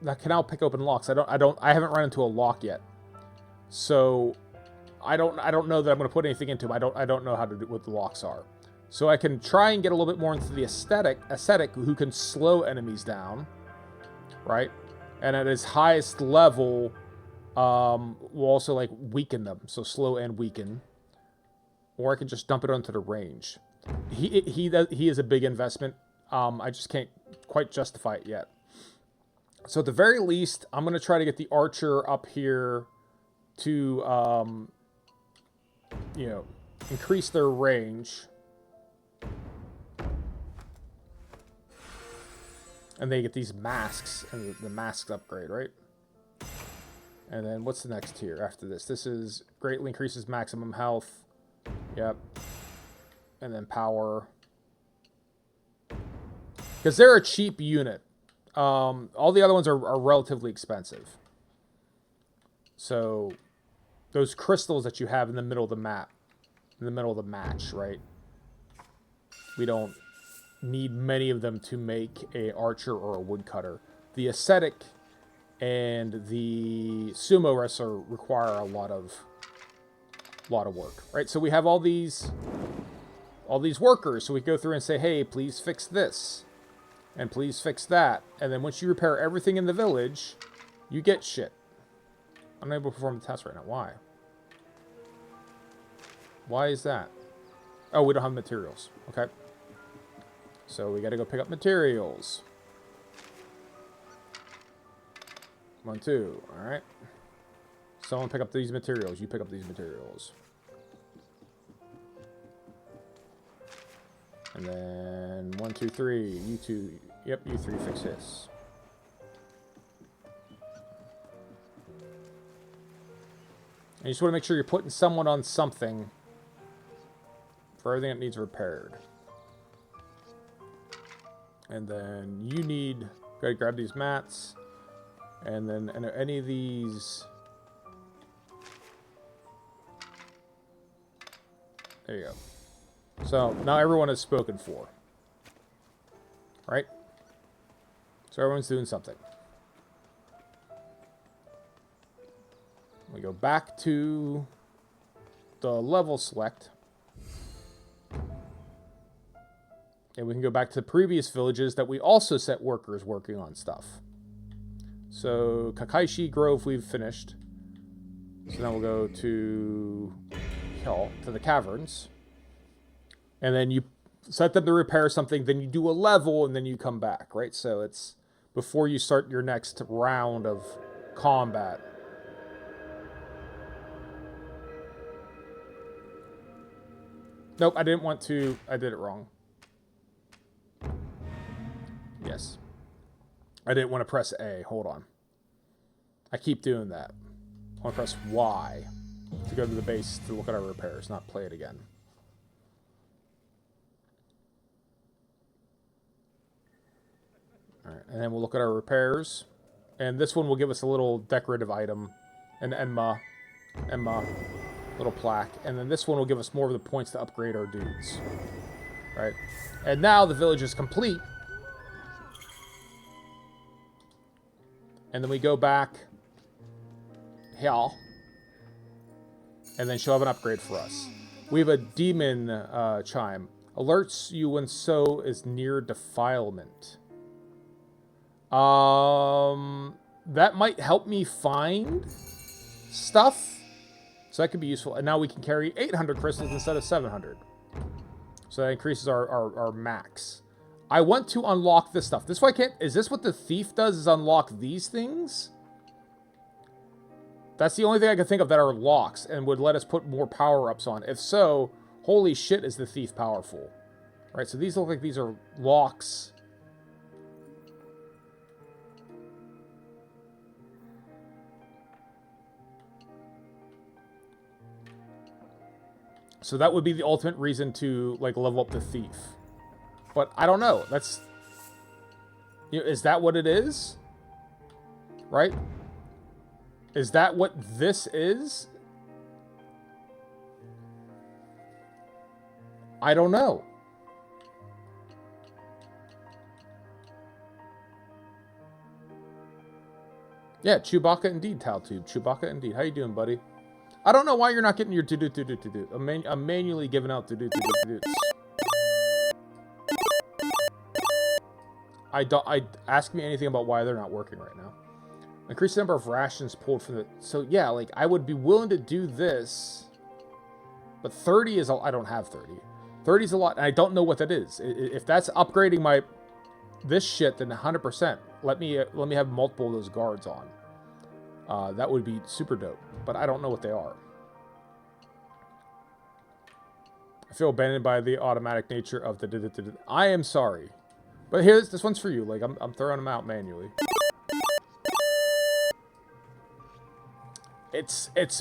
that can now pick open locks. I haven't run into a lock yet, so I don't know that I'm going to put anything into them. I don't know how to do what the locks are, so I can try and get a little bit more into the ascetic who can slow enemies down. Right? And at his highest level, will also like weaken them. So slow and weaken. Or I can just dump it onto the range. He is a big investment. I just can't quite justify it yet. So at the very least, I'm going to try to get the archer up here to, increase their range. And they get these masks, and the masks upgrade, right? And then what's the next tier after this? This is greatly increases maximum health. Yep. And then power. Because they're a cheap unit. All the other ones are relatively expensive. So those crystals that you have in the middle of the map, in the middle of the match, right? We don't need many of them to make a archer or a woodcutter. The ascetic and the sumo wrestler require a lot of work, right? So we have all these workers, so we go through and say, hey, please fix this and please fix that, and then once you repair everything in the village, you get shit. I'm unable to perform the task right now. Why is that? Oh, we don't have materials. Okay. So we gotta go pick up materials. 1, 2. Alright. Someone pick up these materials. You pick up these materials. And then 1, 2, 3. You 2. Yep, you 3 fix this. And you just want to make sure you're putting someone on something for everything that needs repaired. And then you need, gotta grab these mats, and then any of these, there you go. So now everyone is spoken for, right? So everyone's doing something. We go back to the level select. And we can go back to the previous villages that we also set workers working on stuff. So Kakaishi Grove we've finished. So now we'll go to the caverns. And then you set them to repair something, then you do a level, and then you come back, right? So it's before you start your next round of combat. Nope, I didn't want to. I did it wrong. Yes. I didn't want to press A. Hold on. I keep doing that. I want to press Y to go to the base to look at our repairs, not play it again. Alright, and then we'll look at our repairs. And this one will give us a little decorative item. An Enma little plaque. And then this one will give us more of the points to upgrade our dudes. Right? And now the village is complete. And then we go back here. And then she'll have an upgrade for us. We have a demon chime. Alerts you when so is near defilement. That might help me find stuff. So that could be useful. And now we can carry 800 crystals instead of 700. So that increases our max. I want to unlock this stuff. This way I can't... Is this what the thief does, is unlock these things? That's the only thing I can think of that are locks and would let us put more power-ups on. If so, holy shit is the thief powerful. Right, so these look like these are locks. So that would be the ultimate reason to, like, level up the thief. But I don't know. That's... You know, is that what it is? Right? Is that what this is? I don't know. Yeah, Chewbacca indeed, Taltube. Chewbacca indeed. How you doing, buddy? I don't know why you're not getting your to-do. I'm manually giving out to-do. Ask me anything about why they're not working right now. Increase the number of rations pulled from the... So, yeah, like, I would be willing to do this. But 30 is... I don't have 30. 30 is a lot, and I don't know what that is. If that's upgrading my... This shit, then 100%. Let me have multiple of those guards on. That would be super dope. But I don't know what they are. I feel abandoned by the automatic nature of the... I am sorry. But here's... This one's for you. Like, I'm throwing them out manually.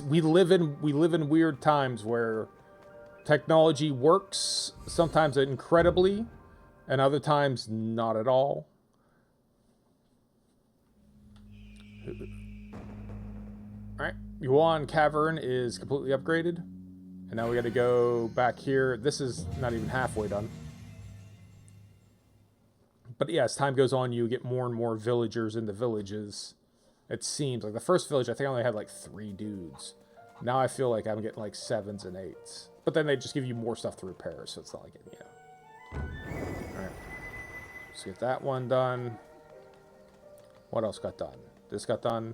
We live in weird times where technology works sometimes incredibly and other times not at all. All right, Yuan Cavern is completely upgraded, and now we got to go back here. This is not even halfway done. But yeah, as time goes on, you get more and more villagers in the villages. It seems like the first village, I think I only had like 3 dudes. Now I feel like I'm getting like 7s and 8s. But then they just give you more stuff to repair, so it's not like, Alright. Let's get that one done. What else got done? This got done.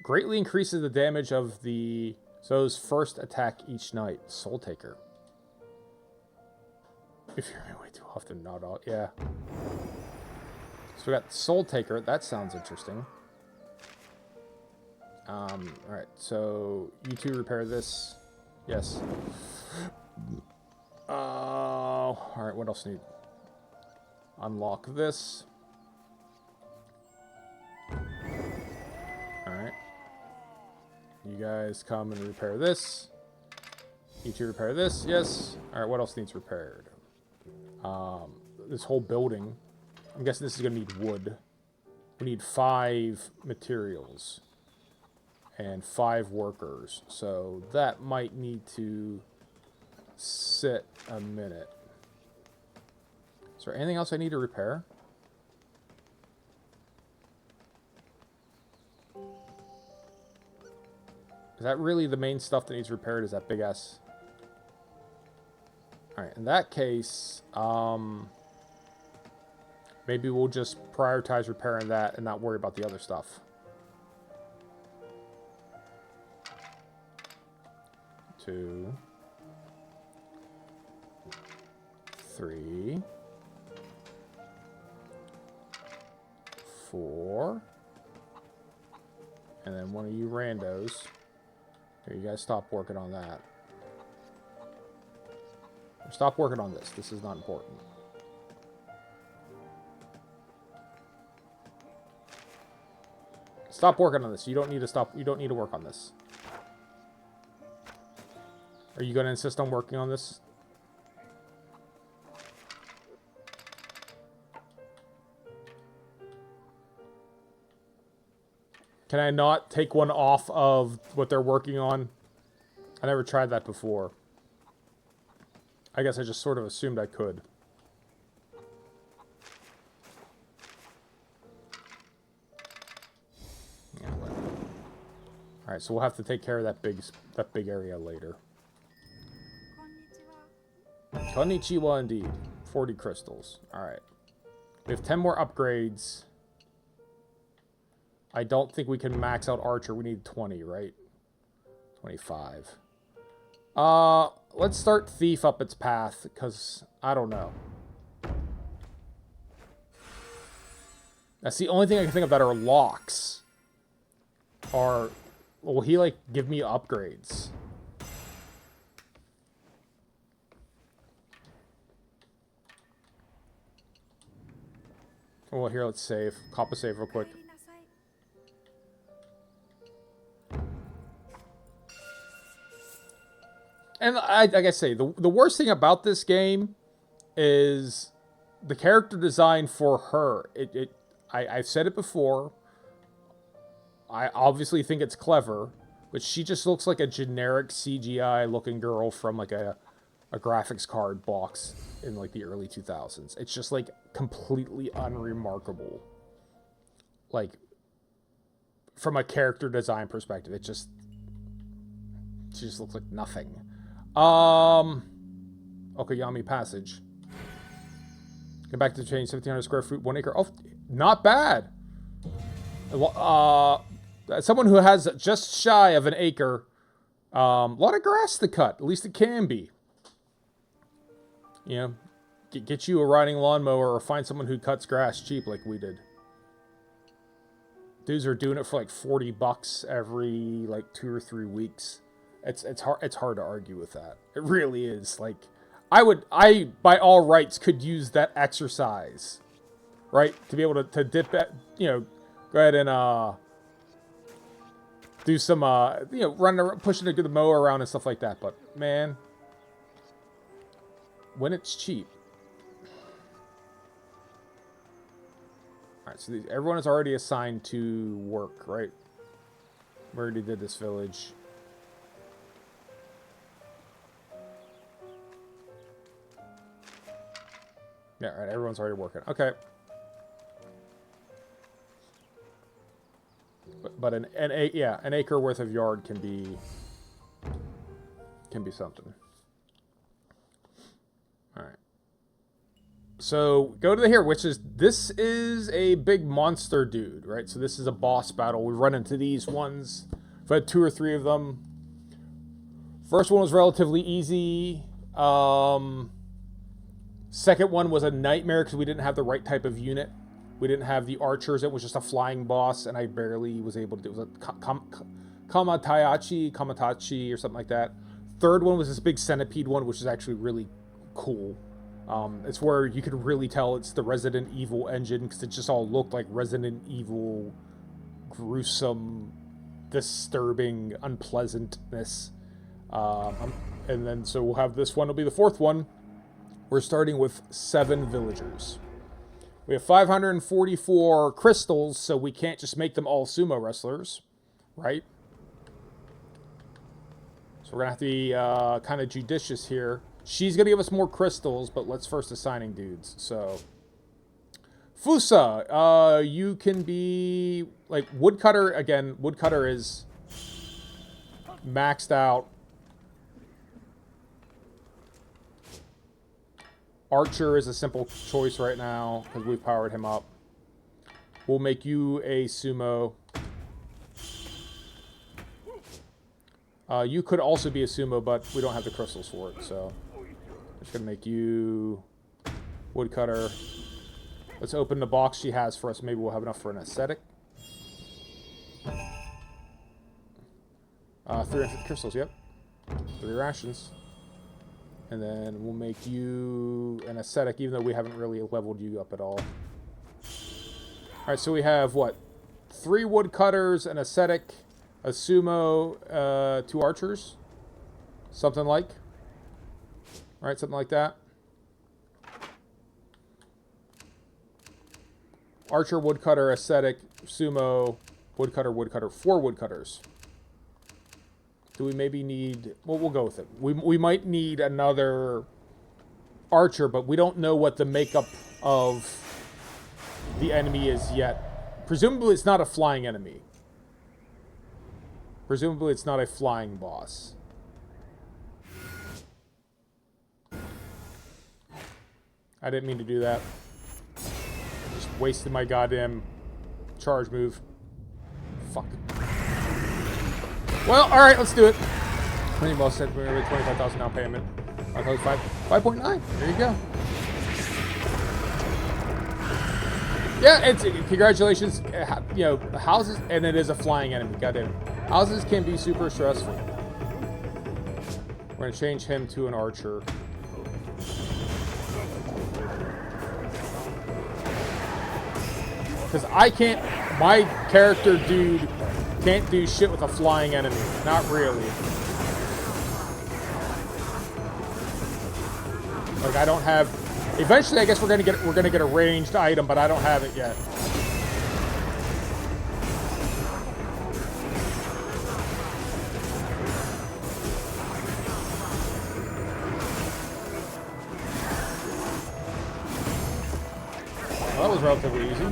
Greatly increases the damage of the Zo's first attack each night. Soul Taker. If you're way too often, not all. Yeah. So we got Soul Taker. That sounds interesting. Alright, so you two repair this. Yes. Alright, what else need? Unlock this. Alright. You guys come and repair this. You two repair this. Yes. Alright, what else needs repaired? This whole building. I'm guessing this is going to need wood. We need 5 materials. And 5 workers. So that might need to sit a minute. Is there anything else I need to repair? Is that really the main stuff that needs repaired? Is that big ass? Alright, in that case, maybe we'll just prioritize repairing that and not worry about the other stuff. 2. 3, 4, and then one of you randos. Here, you guys stop working on that. Or stop working on this. This is not important. Stop working on this. You don't need to stop. You don't need to work on this. Are you going to insist on working on this? Can I not take one off of what they're working on? I never tried that before. I guess I just sort of assumed I could. Yeah, whatever. All right, so we'll have to take care of that big area later. Konnichiwa indeed. 40 crystals. All right. We have 10 more upgrades. I don't think we can max out Archer. We need 20, right? 25. Let's start Thief up its path, because I don't know. That's the only thing I can think of that are locks. Or, will he, like, give me upgrades? Well, here, let's save. Cop a save real quick. And like I say, the worst thing about this game is the character design for her. I've said it before. I obviously think it's clever, but she just looks like a generic CGI looking girl from like a graphics card box in like the early 2000s. It's just like completely unremarkable. Like from a character design perspective, she just looks like nothing. Okayami Passage. Get back to the change. 1,700 square feet, 1 acre. Oh, not bad. As someone who has just shy of an acre, a lot of grass to cut. At least it can be. You know, get you a riding lawnmower or find someone who cuts grass cheap like we did. Dudes are doing it for like $40 every like 2 or 3 weeks. It's hard to argue with that. It really is. Like, I by all rights could use that exercise, right? To be able to dip at, you know, go ahead and do some you know, running around, pushing the mower around and stuff like that. But man, when it's cheap. All right, so everyone is already assigned to work, right? We already did this village. Yeah, right, everyone's already working. Okay. But an acre worth of yard can be something. All right. So go to the here, this is a big monster dude, right? So this is a boss battle. We run into these ones. I've had 2 or 3 of them. First one was relatively easy. Second one was a nightmare because we didn't have the right type of unit. We didn't have the archers. It was just a flying boss, and I barely was able to do it. It was a Kamatachi, or something like that. Third one was this big centipede one, which is actually really cool. It's where you could really tell it's the Resident Evil engine, because it just all looked like Resident Evil gruesome, disturbing, unpleasantness. And then, so we'll have this one, will be the 4th one. We're starting with 7 villagers. We have 544 crystals, so we can't just make them all sumo wrestlers, right? So we're going to have to be kind of judicious here. She's going to give us more crystals, but let's first assigning dudes. So, Fusa, you can be, like, woodcutter. Again, woodcutter is maxed out. Archer is a simple choice right now, because we've powered him up. We'll make you a sumo. You could also be a sumo, but we don't have the crystals for it, so... I'm just going to make you woodcutter. Let's open the box she has for us. Maybe we'll have enough for an ascetic. 350 crystals, yep. 3 rations. And then we'll make you an ascetic, even though we haven't really leveled you up at all. Alright, so we have, what? 3 woodcutters, an ascetic, a sumo, 2 archers. Something like. Alright, something like that. Archer, woodcutter, ascetic, sumo, woodcutter, woodcutter. 4 woodcutters. Do we maybe need... Well, we'll go with it. We might need another archer, but we don't know what the makeup of the enemy is yet. Presumably it's not a flying enemy. Presumably it's not a flying boss. I didn't mean to do that. Just wasted my goddamn charge move. Fuck. Well, alright, let's do it. 20 boss said we're 25,000 down payment. 5.9. There you go. Yeah, it's congratulations. You know, houses, and it is a flying enemy. Goddamn. Houses can be super stressful. We're gonna change him to an archer. Because I can't. My character, dude, can't do shit with a flying enemy. Not really. Like I don't have. Eventually, I guess we're gonna get a ranged item, but I don't have it yet. Well, that was relatively easy.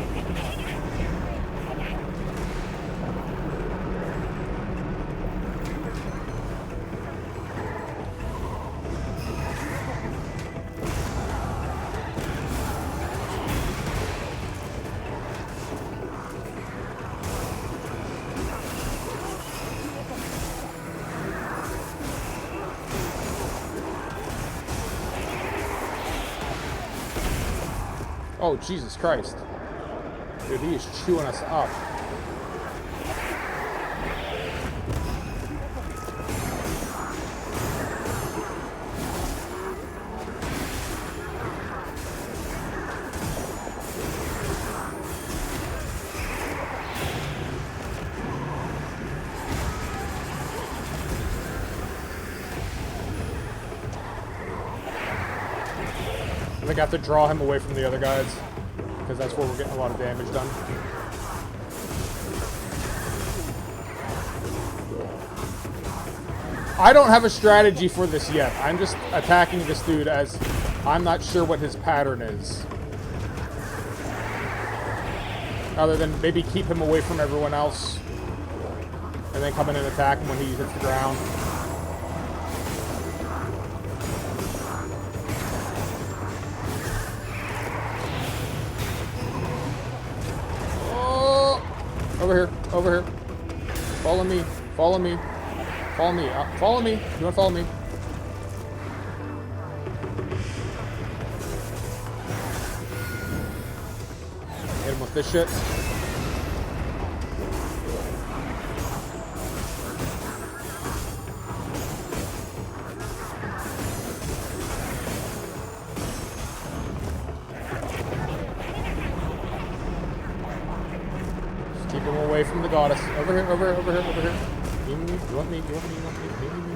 Oh, Jesus Christ. Dude, he is chewing us up. I think I have to draw him away from the other guys, because that's where we're getting a lot of damage done. I don't have a strategy for this yet. I'm just attacking this dude as I'm not sure what his pattern is. Other than maybe keep him away from everyone else, and then come in and attack him when he hits the ground. Over here, over here. Follow me, follow me, follow me, follow me. You wanna follow me? Hit him with this shit. Keep him away from the goddess. Over here, over here, over here, over here. You want me, you want me, you want me, you want me.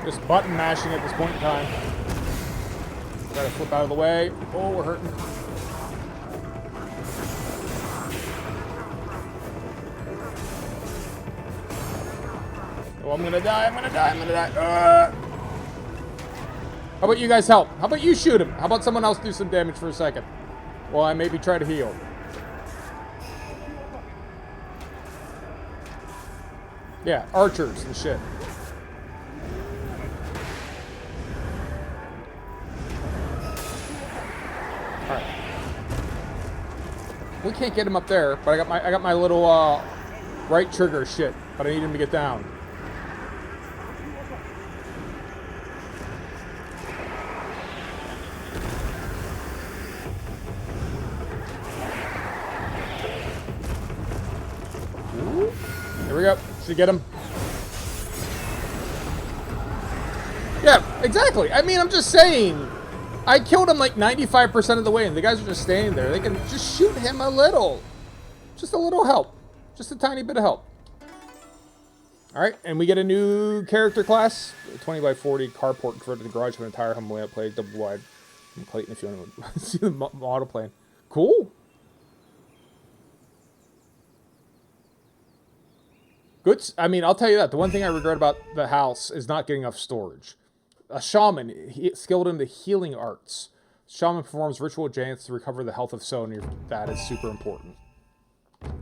Just button mashing at this point in time. Try to flip out of the way. Oh, we're hurting. Oh, I'm gonna die, I'm gonna die, I'm gonna die. How about you guys help? How about you shoot him? How about someone else do some damage for a second? While I maybe try to heal. Yeah, archers and shit. Alright. We can't get him up there, but I got my little right trigger shit, but I need him to get down. Here we go. Should get him. Yeah, exactly. I mean, I'm just saying. I killed him like 95% of the way, and the guys are just standing there. They can just shoot him a little. Just a little help. Just a tiny bit of help. Alright, and we get a new character class. 20 by 40 carport converted to garage with an entire home layout play, double wide. I'm Clayton if you want to see the model plane. Cool. Good. I mean, I'll tell you that. The one thing I regret about the house is not getting enough storage. A shaman, skilled in the healing arts. Shaman performs ritual chants to recover the health of Sony. That is super important.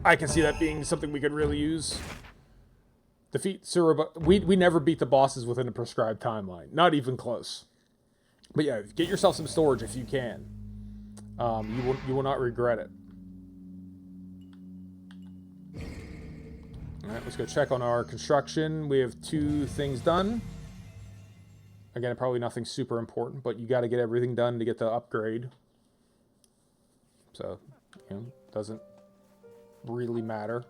I can see that being something we could really use. Defeat Suruba. We never beat the bosses within a prescribed timeline. Not even close. But yeah, get yourself some storage if you can. You will not regret it. Alright, let's go check on our construction. We have 2 things done. Again, probably nothing super important, but you got to get everything done to get the upgrade. So, you know, doesn't really matter.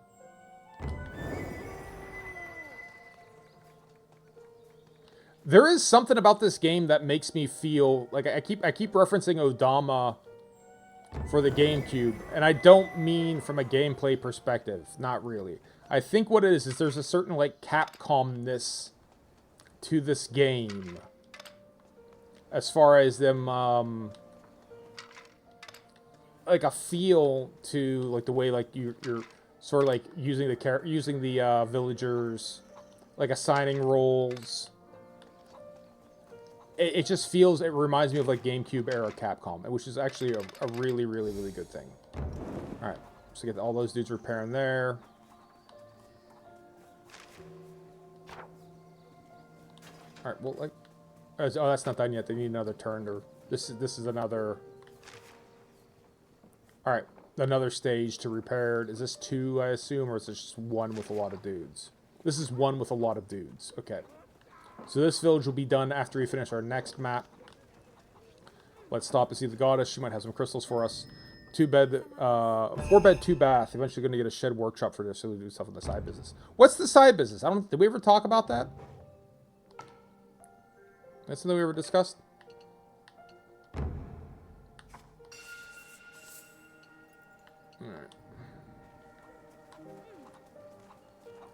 There is something about this game that makes me feel like I keep referencing Odama for the GameCube, and I don't mean from a gameplay perspective. Not really. I think what it is there's a certain, like, Capcom-ness to this game. As far as them, like, a feel to, like, the way, like, you're sort of, like, using the villagers, like, assigning roles. It just feels, it reminds me of, like, GameCube-era Capcom, which is actually a really, really, really good thing. Alright, so get all those dudes repairing there. Alright, well, like... Oh, that's not done yet. They need another turn. Or this is another... Alright, another stage to repair. Is this 2, I assume, or is this just 1 with a lot of dudes? This is 1 with a lot of dudes. Okay. So this village will be done after we finish our next map. Let's stop and see the goddess. She might have some crystals for us. 4-bed, 2-bath. Eventually going to get a shed workshop for this, so we do stuff in the side business. What's the side business? Did we ever talk about that? That's something we ever discussed? Alright.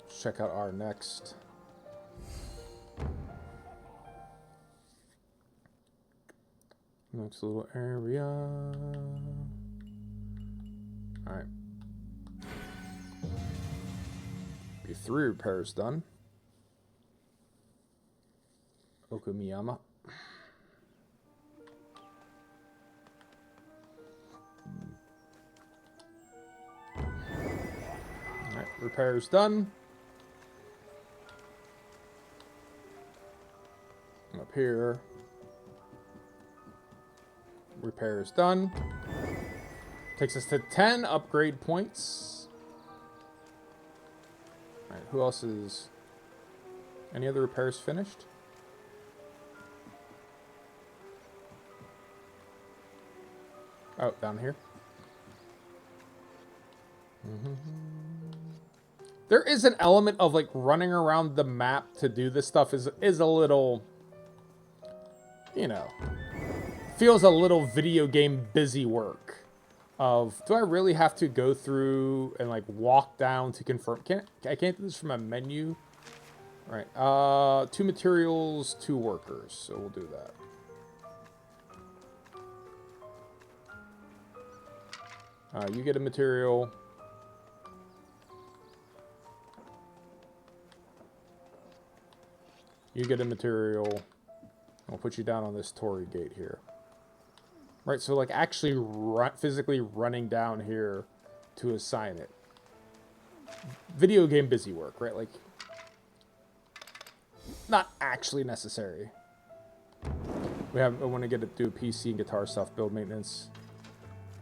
Let's check out our next. Next little area. Alright. Be 3 repairs done. Okumiyama. Alright, repairs done. Up here. Repairs done. Takes us to 10 upgrade points. Alright, who else is... Any other repairs finished? Oh, down here. There is an element of, like, running around the map to do this stuff is a little, you know, feels a little video game busy work. Of, do I really have to go through and, like, walk down to confirm? I can't do this from a menu. Right. 2 materials, 2 workers. So we'll do that. You get a material. You get a material. I'll put you down on this Torii gate here. Right, so like actually physically running down here to assign it. Video game busy work, right? Like, not actually necessary. I want to get to do PC and guitar stuff, build maintenance,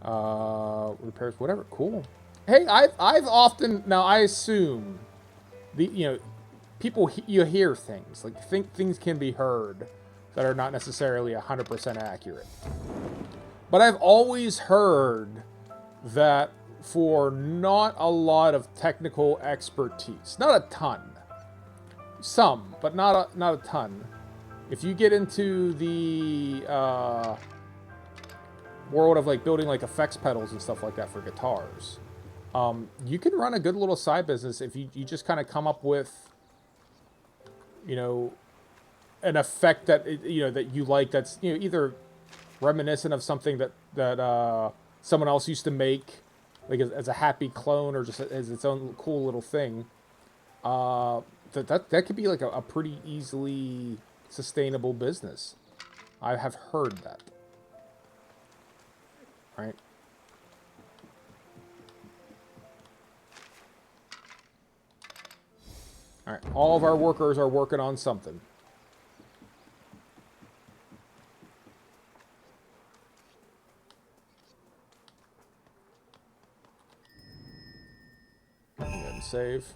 repairs, whatever. Cool. Hey, I've often, now I assume people, you hear things like things can be heard that are not necessarily 100% accurate. But I've always heard that for not a lot of technical expertise, not a ton, some, but not a ton. If you get into the world of like building like effects pedals and stuff like that for guitars, you can run a good little side business if you just kind of come up with, an effect that that you like, that's either reminiscent of something that someone else used to make, like as a happy clone, or just as its own cool little thing. That could be like a pretty easily sustainable business. I have heard that. Right. All right. All of our workers are working on something. Go ahead and save.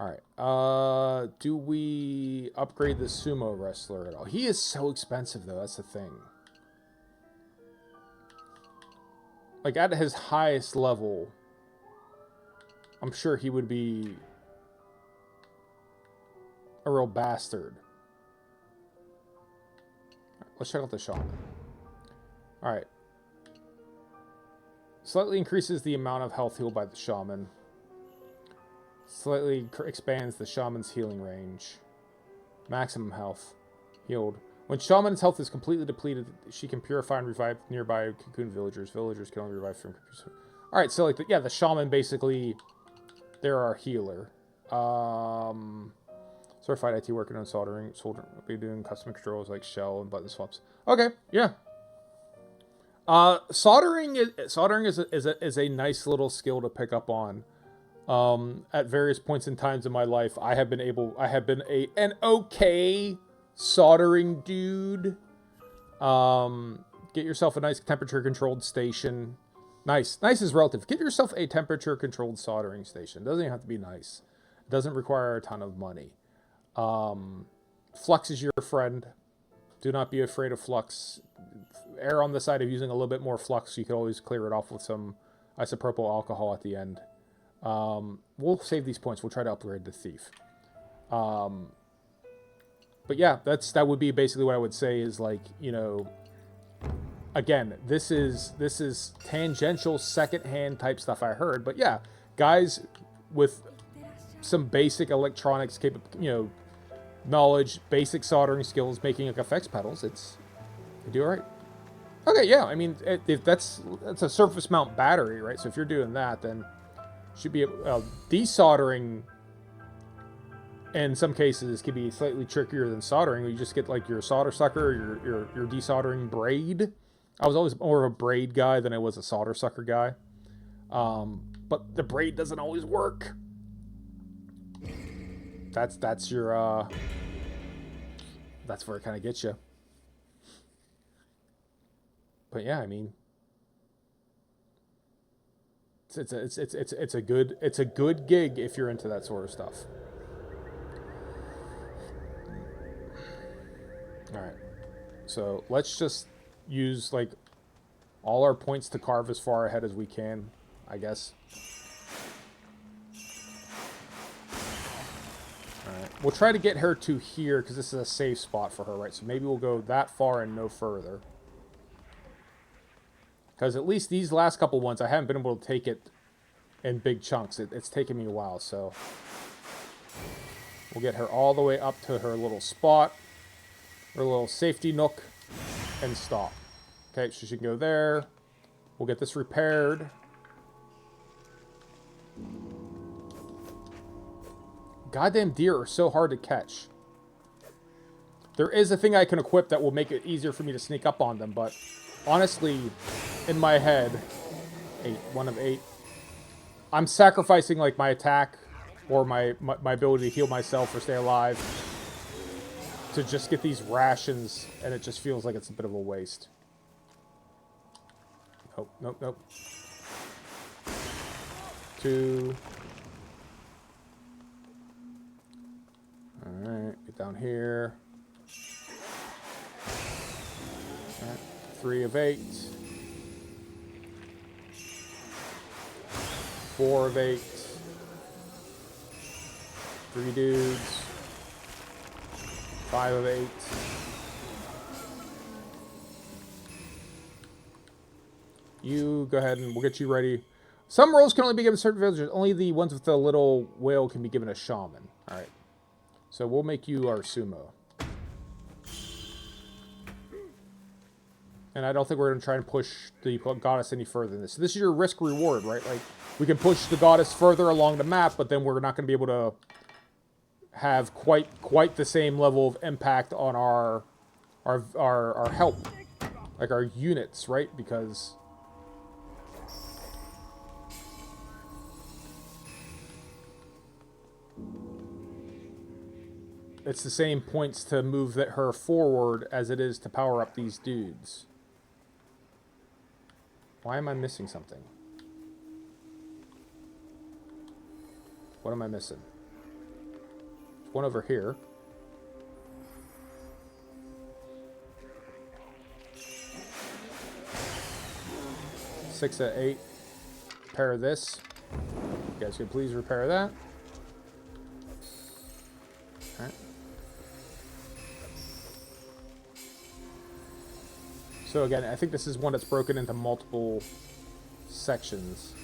Alright, do we upgrade the sumo wrestler at all? He is so expensive, though, that's the thing. Like, at his highest level, I'm sure he would be a real bastard. Right, let's check out the shaman. Alright. Slightly increases the amount of health healed by the shaman. Slightly expands the shaman's healing range. Maximum health healed. When shaman's health is completely depleted, she can purify and revive nearby cocoon villagers. Villagers can only revive from... Alright, so like, the shaman basically... They're our healer. Certified IT working on soldering. Soldier will be doing custom controls like shell and button swaps. Okay, yeah. Soldering is a nice little skill to pick up on. At various points in times in my life, I have been an okay soldering dude. Get yourself a nice temperature controlled station. Nice is relative. Get yourself a temperature controlled soldering station. Doesn't even have to be nice. It doesn't require a ton of money. Flux is your friend. Do not be afraid of flux. Err on the side of using a little bit more flux. You can always clear it off with some isopropyl alcohol at the end. We'll save these points. We'll try to upgrade the thief. But yeah, that would be basically what I would say is, like, again, this is tangential secondhand type stuff I heard, but yeah, guys with some basic electronics knowledge, basic soldering skills, making like effects pedals, they do all right. Okay, yeah, I mean, if that's a surface mount battery, right? So if you're doing that, then should be desoldering. In some cases, can be slightly trickier than soldering. You just get like your solder sucker, your desoldering braid. I was always more of a braid guy than I was a solder sucker guy. But the braid doesn't always work. That's your that's where it kind of gets you. But yeah, I mean, it's a good gig if you're into that sort of stuff. All right, so let's just use like all our points to carve as far ahead as we can, I guess. Alright, we'll try to get her to here, because this is a safe spot for her, right? So maybe we'll go that far and no further. Because at least these last couple ones, I haven't been able to take it in big chunks. It's taken me a while, so we'll get her all the way up to her little spot, her little safety nook, and stop. Okay, so she can go there. We'll get this repaired. Goddamn deer are so hard to catch. There is a thing I can equip that will make it easier for me to sneak up on them, but honestly, in my head, 8, 1 of 8, I'm sacrificing like my attack or my ability to heal myself or stay alive to just get these rations, and it just feels like it's a bit of a waste. Nope, nope, nope. 2. Alright, get down here. All right, 3 of 8. 4 of 8. 3 dudes. 5 of 8. You go ahead and we'll get you ready. Some roles can only be given to certain villagers. Only the ones with the little whale can be given a shaman. Alright. So we'll make you our sumo. And I don't think we're going to try and push the goddess any further than this. So this is your risk reward, right? Like, we can push the goddess further along the map, but then we're not going to be able to have quite the same level of impact on our help, like our units, right? Because it's the same points to move her forward as it is to power up these dudes. Why am I missing something? What am I missing? There's one over here. Six of 8. Repair this. You guys could please repair that. Alright. So again, I think this is one that's broken into multiple sections.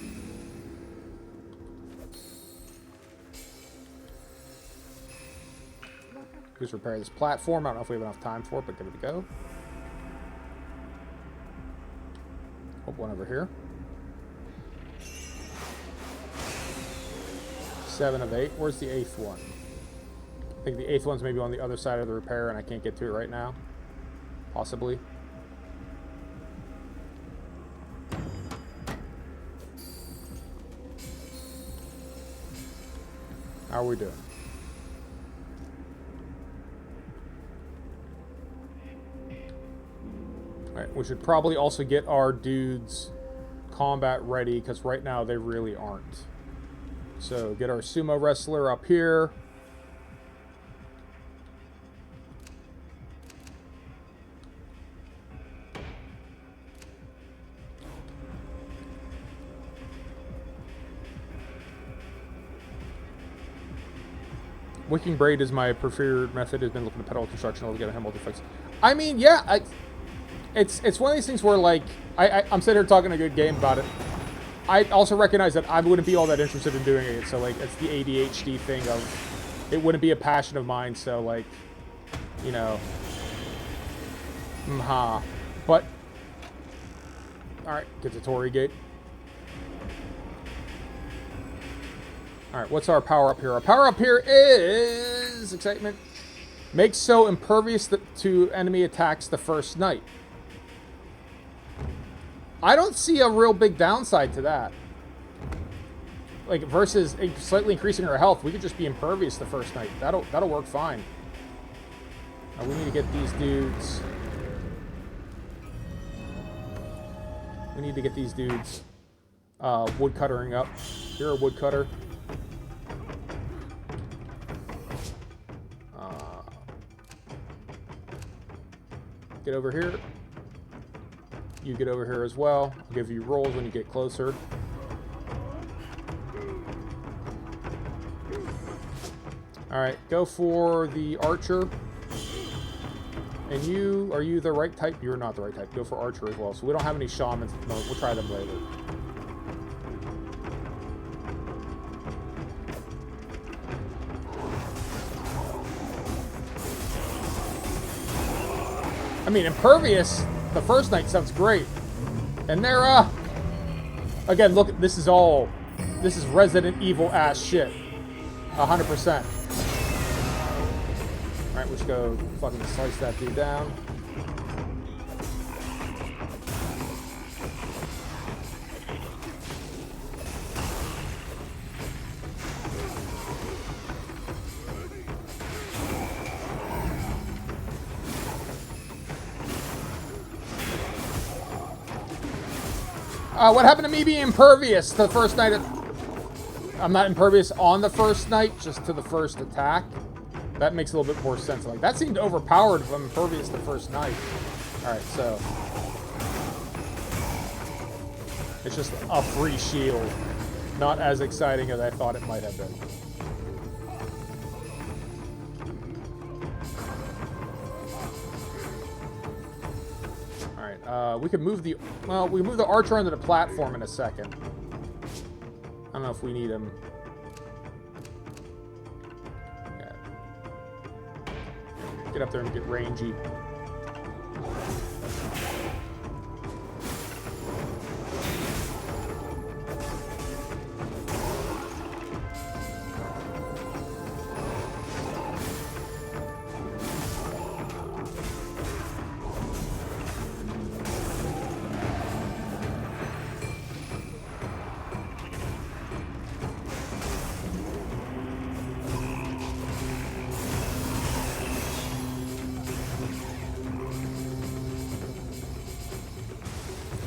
Just repair this platform. I don't know if we have enough time for it, but give it a go. Oh, one over here. 7 of 8. Where's the 8th one? I think the 8th one's maybe on the other side of the repair, and I can't get to it right now. Possibly. How are we doing? Alright, we should probably also get our dudes combat ready, because right now they really aren't. So get our sumo wrestler up here. Wicking braid is my preferred method. Has been looking to pedal construction altogether. Have multi-fix. I mean, yeah, it's one of these things where, like, I'm sitting here talking a good game about it. I also recognize that I wouldn't be all that interested in doing it. So, like, it's the ADHD thing of it wouldn't be a passion of mine. So, like, you know, but all right, get to Torii Gate. All right, what's our power up here? Our power up here is excitement. Makes so impervious to enemy attacks the first night. I don't see a real big downside to that. Like, versus slightly increasing our health, we could just be impervious the first night. That'll work fine. Now we need to get these dudes. We need to get these dudes woodcuttering up. You're a woodcutter. Get over here. You get over here as well. I'll give you rolls when you get closer. Alright, go for the archer. And you, are you the right type? You're not the right type. Go for archer as well. So we don't have any shamans at the moment. We'll try them later. I mean, Impervious, the first night sounds great. And they're, again, look, this is Resident Evil ass shit. 100%. Alright, we should go fucking slice that dude down. What happened to me being impervious the first night? I'm not impervious on the first night, just to the first attack. That makes a little bit more sense. Like, that seemed overpowered if I'm impervious the first night. Alright, so. It's just a free shield. Not as exciting as I thought it might have been. Alright, we can move the... Well, we can move the archer onto the platform in a second. I don't know if we need him. Get up there and get rangy.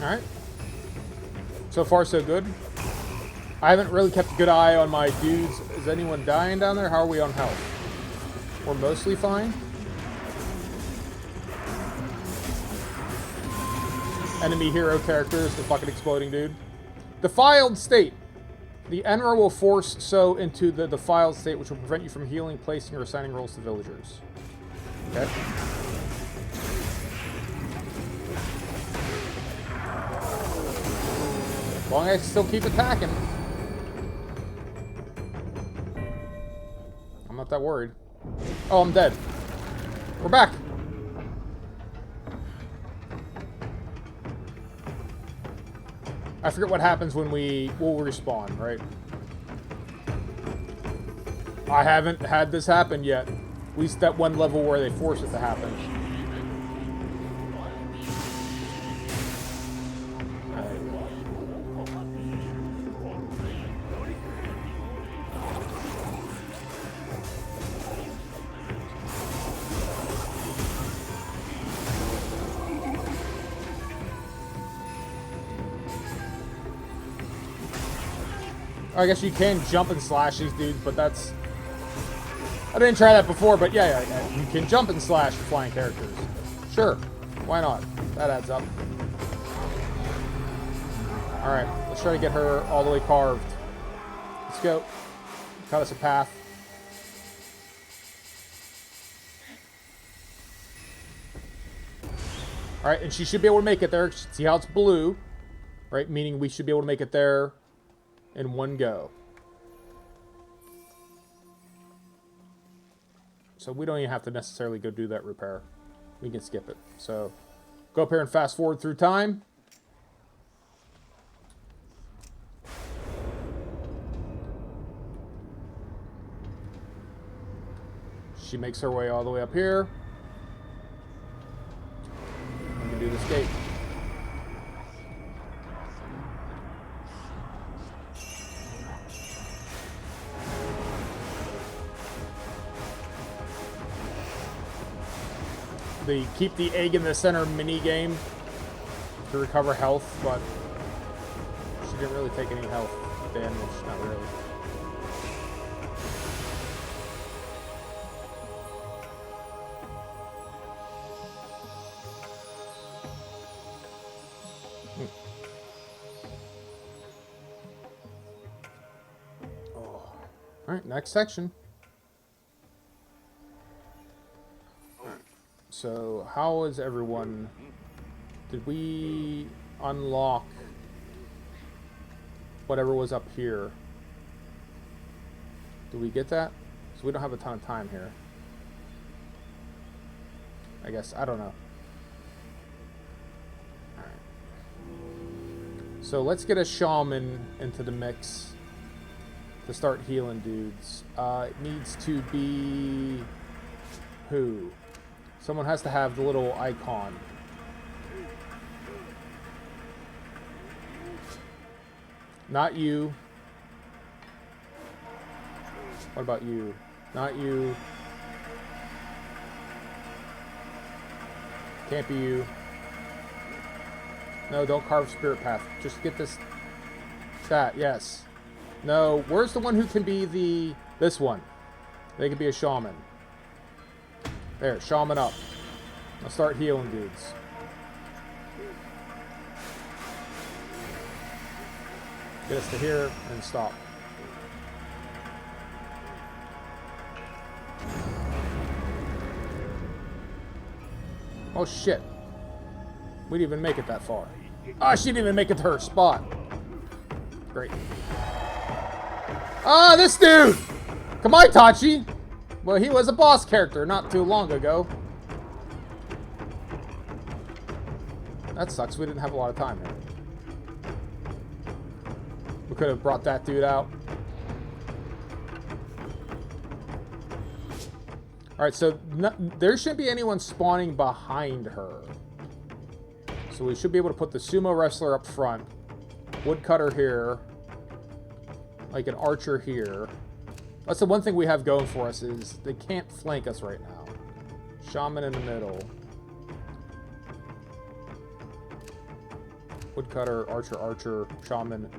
Alright. So far, so good. I haven't really kept a good eye on my dudes. Is anyone dying down there? How are we on health? We're mostly fine. Enemy hero characters, the fucking exploding dude. Defiled state. The Enra will force so into the defiled state, which will prevent you from healing, placing, or assigning roles to villagers. Okay. As long as I still keep attacking. I'm not that worried. Oh, I'm dead. We're back. I forget what happens when we'll respawn, right? I haven't had this happen yet. At least that one level where they force it to happen. I guess you can jump and slash these dudes, but that's... I didn't try that before, but yeah, you can jump and slash flying characters. Sure, why not? That adds up. Alright, let's try to get her all the way carved. Let's go. Cut us a path. Alright, and she should be able to make it there. See how it's blue? Right, meaning we should be able to make it there in one go. So we don't even have to necessarily go do that repair. We can skip it. So go up here and fast forward through time. She makes her way all the way up here. We can do this gate. The keep the egg in the center mini game to recover health, but she didn't really take any health damage, not really. Oh. Alright, next section. So, how is everyone... Did we unlock whatever was up here? Did we get that? So we don't have a ton of time here. I guess, I don't know. So let's get a shaman into the mix to start healing dudes. It needs to be... who? Someone has to have the little icon. Not you. What about you? Not you. Can't be you. No, don't carve spirit path. Just get this... that, yes. No, where's the one who can be the... this one? They can be a shaman. There, shaman up. I'll start healing dudes. Get us to here and stop. Oh shit. We didn't even make it that far. Ah, she didn't even make it to her spot. Great. Ah, this dude! Kamaitachi! Well, he was a boss character not too long ago. That sucks. We didn't have a lot of time here. We could have brought that dude out. Alright, so there shouldn't be anyone spawning behind her. So we should be able to put the sumo wrestler up front. Woodcutter here. Like an archer here. That's the one thing we have going for us is they can't flank us right now. Shaman in the middle. Woodcutter, archer, archer, shaman.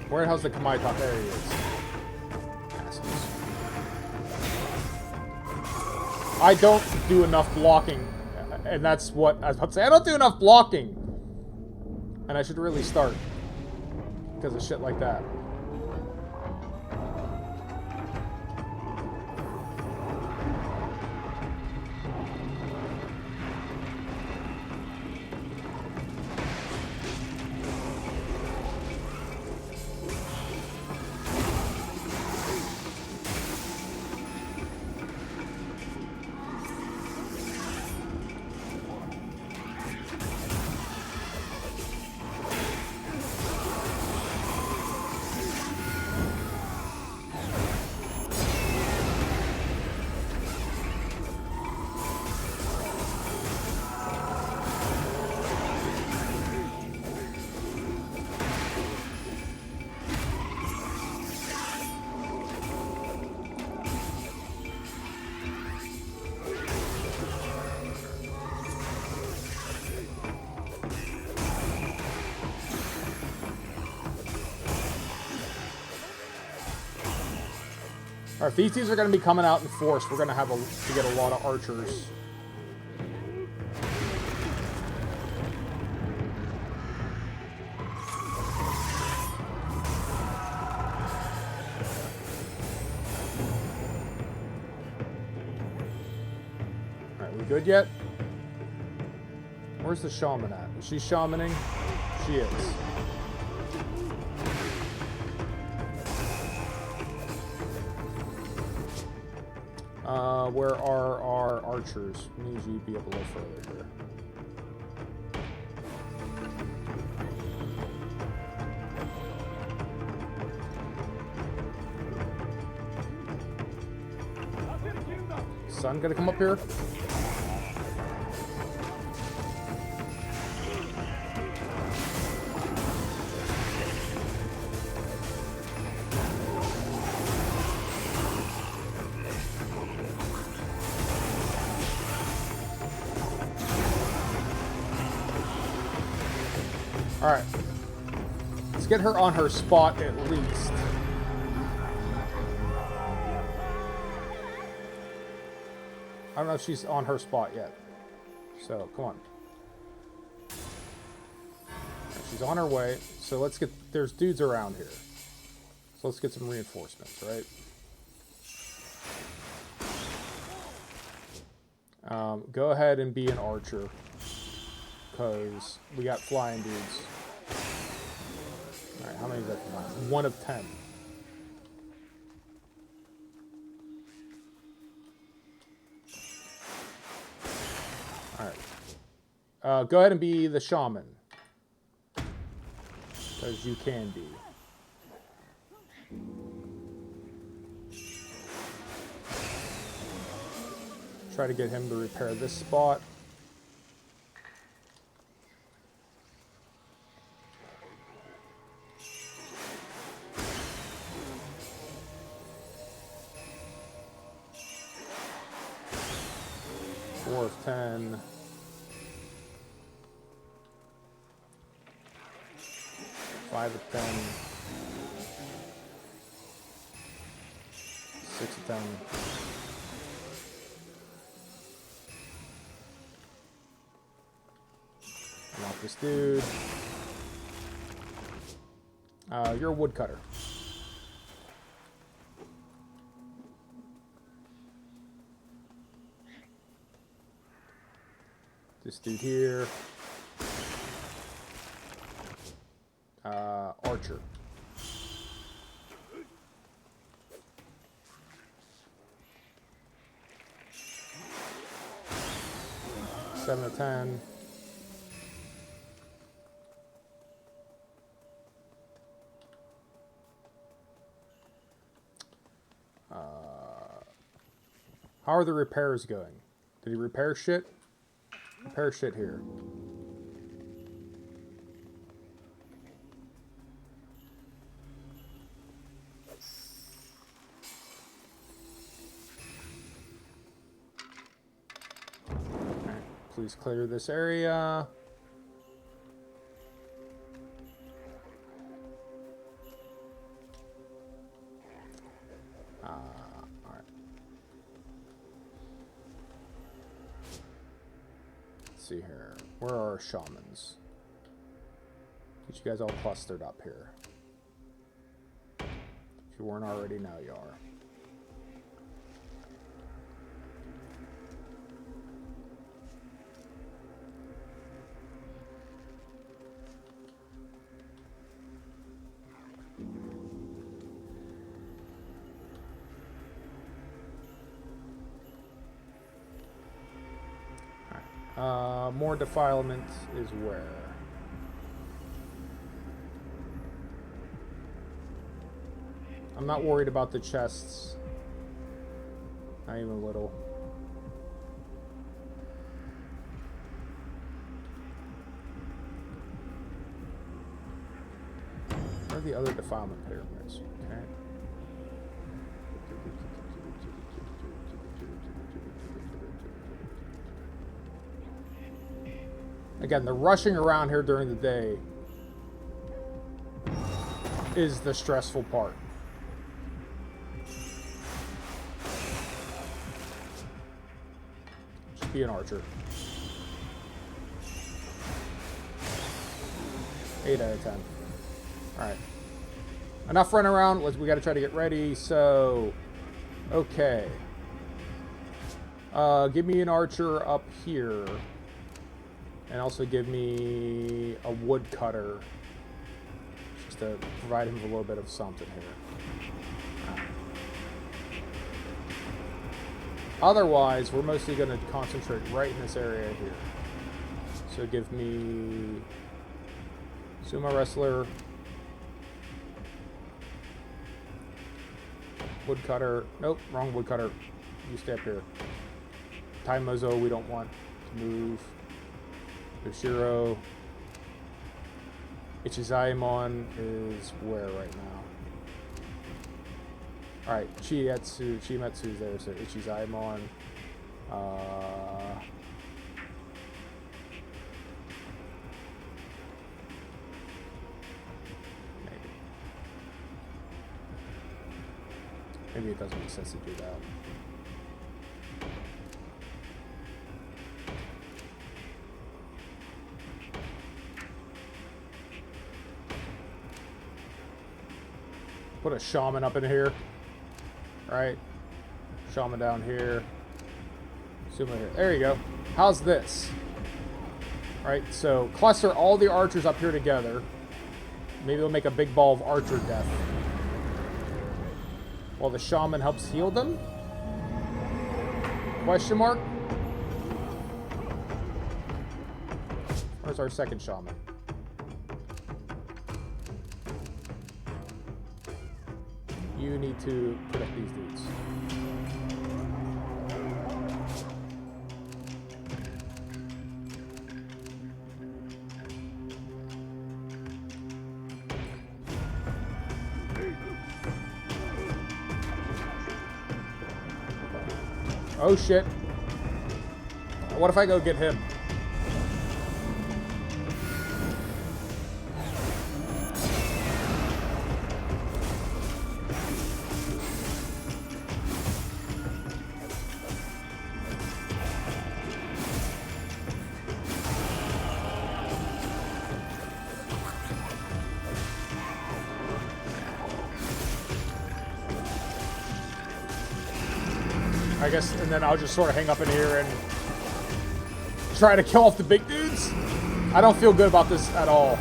Where the hell's the Kamaitachi? There he is. Assholes. I don't do enough blocking. And that's what I was about to say. I don't do enough blocking. And I should really start. Because of shit like that. Alright, if these dudes are going to be coming out in force, we're going to have to get a lot of archers. Alright, we good yet? Where's the shaman at? Is she shamaning? She is. Where are our archers? We need you to be a little further here. Sun gonna come up here? Alright. Let's get her on her spot at least. I don't know if she's on her spot yet. So, come on. She's on her way. So let's get... There's dudes around here. So let's get some reinforcements, right? Go ahead and be an archer. Because we got flying dudes. Alright, how many is that? 1 of 10. Alright. Go ahead and be the shaman. Because you can be. Try to get him to repair this spot. Four of 10. 5 of 10. 6 of 10. Knock this dude. You're a woodcutter. This dude here. Archer. Seven of 10. How are the repairs going? Did he repair shit? Repair shit here. Alright, please clear this area. See here. Where are our shamans? Get you guys all clustered up here. If you weren't already, now you are. More defilement is where? I'm not worried about the chests. Not even a little. Where are the other defilement pyramids? Okay. Again, the rushing around here during the day is the stressful part. Just be an archer. 8 out of 10. Alright. Enough running around. We gotta try to get ready, so... Okay. Give me an archer up here. And also give me a woodcutter, just to provide him with a little bit of something here. Otherwise, we're mostly going to concentrate right in this area here. So give me sumo wrestler, woodcutter. Nope, wrong woodcutter. You stay up here. Taimozo, we don't want to move. Yoshiro. Ichizaemon is where right now? Alright, Chimetsu's there, so Ichizaemon. Maybe it doesn't make sense to do that. Put a shaman up in here. Right? Shaman down here. Zoom in here. There you go. How's this? Right, so cluster all the archers up here together. Maybe they'll make a big ball of archer death. While the shaman helps heal them? Question mark? Where's our second shaman? You need to protect these dudes. Oh shit. What if I go get him? I guess, and then I'll just sort of hang up in here and try to kill off the big dudes. I don't feel good about this at all.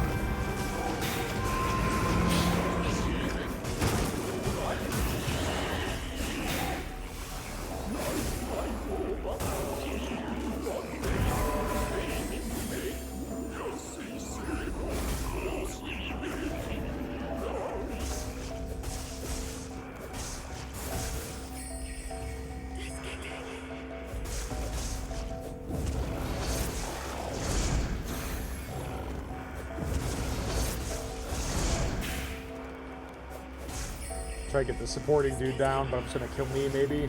Try to get the supporting dude down, but I'm just gonna kill me, maybe.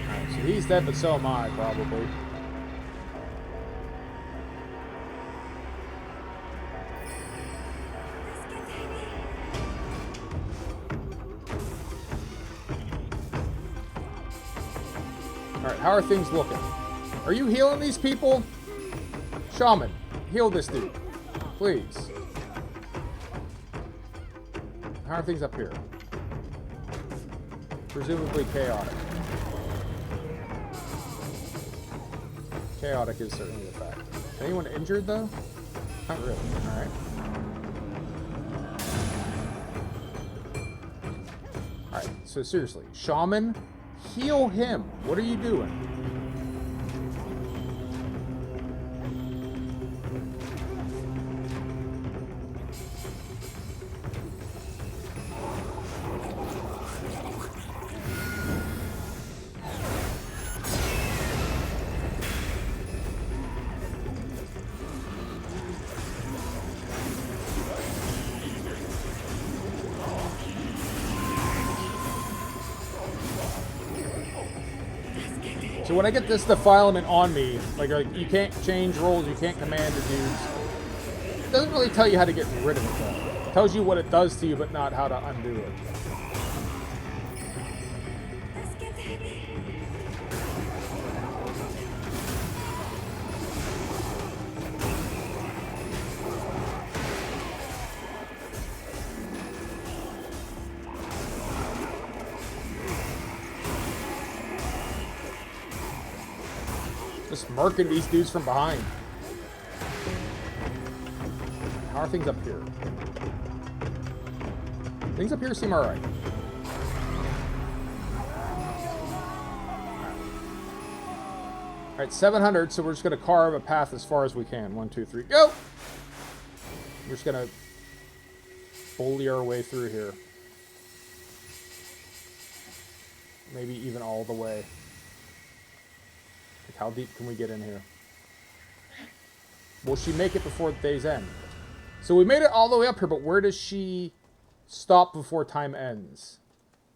Alright, so he's dead, but so am I, probably. Alright, how are things looking? Are you healing these people? Shaman, heal this dude. Please. How are things up here? Presumably chaotic. Chaotic is certainly a fact. Anyone injured, though? Not really. Alright. Alright, so seriously. Shaman, heal him. What are you doing? So when I get this defilement on me, like you can't change roles, you can't command the dudes. It doesn't really tell you how to get rid of it, though. It tells you what it does to you, but not how to undo it. Just murking these dudes from behind. How are things up here? Things up here seem alright. Alright, 700, so we're just going to carve a path as far as we can. 1, 2, 3, go! We're just going to bully our way through here. Maybe even all the way. Like, how deep can we get in here? Will she make it before the day's end? So we made it all the way up here, but where does she stop before time ends?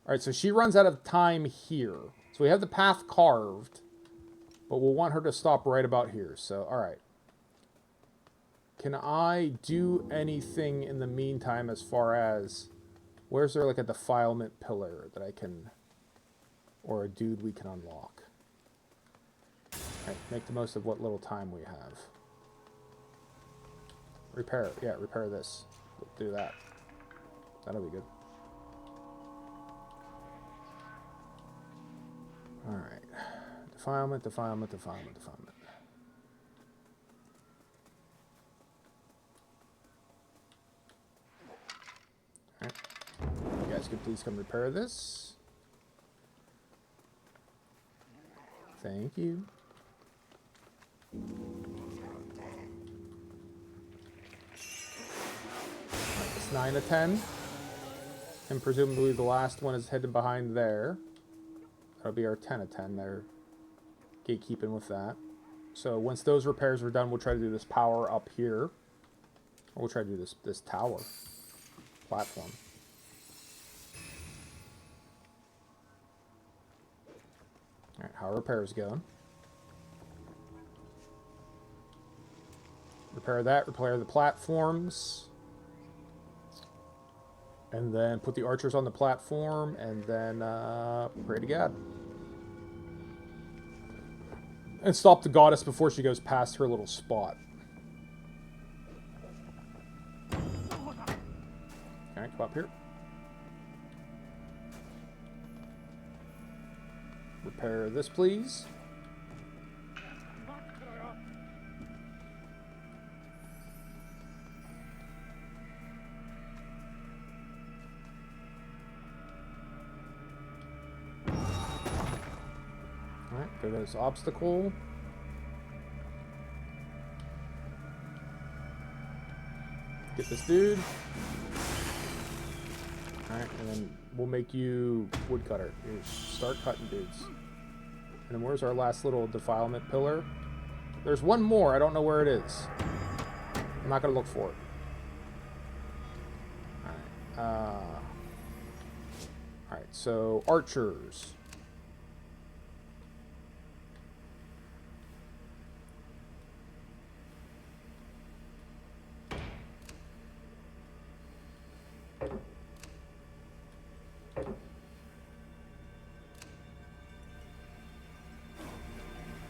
Alright, so she runs out of time here. So we have the path carved, but we'll want her to stop right about here. So, alright. Can I do anything in the meantime as far as... Where's there like a defilement pillar that I can... Or a dude we can unlock? Alright, make the most of what little time we have. Repair. Yeah, repair this. do that. That'll be good. Alright. Defilement, defilement, defilement, defilement. Alright. You guys could please come repair this. Thank you. Alright, it's 9 of 10. And presumably the last one is hidden behind there. That'll be our 10 of 10 there. Gatekeeping with that. So once those repairs are done, we'll try to do this power up here. Or we'll try to do this tower. Platform. Alright, how are repairs going? Repair that, repair the platforms. And then put the archers on the platform, and then pray to God. And stop the goddess before she goes past her little spot. Alright, come up here. Repair this, please. Alright, there goes obstacle. Get this dude. Alright, and then we'll make you woodcutter. Here, start cutting dudes. And then where's our last little defilement pillar? There's one more. I don't know where it is. I'm not going to look for it. Alright. Alright, so archers.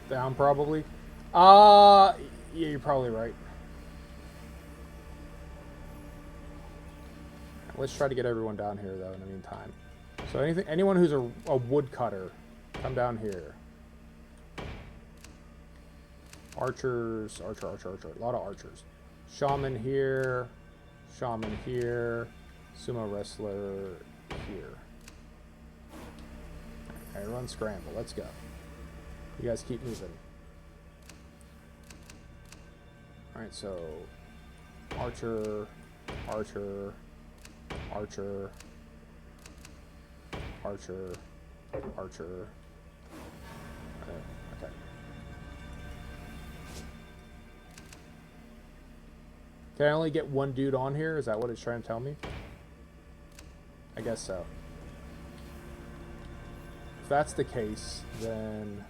Down, probably. Yeah, you're probably right. Let's try to get everyone down here, though, in the meantime. So anyone who's a woodcutter, come down here. Archers, archer. A lot of archers. Shaman here. Shaman here. Sumo wrestler here. Alright, run scramble. Let's go. You guys keep moving. Alright, so archer, archer, archer, archer, archer. Okay. Can I only get one dude on here? Is that what it's trying to tell me? I guess so. If that's the case, then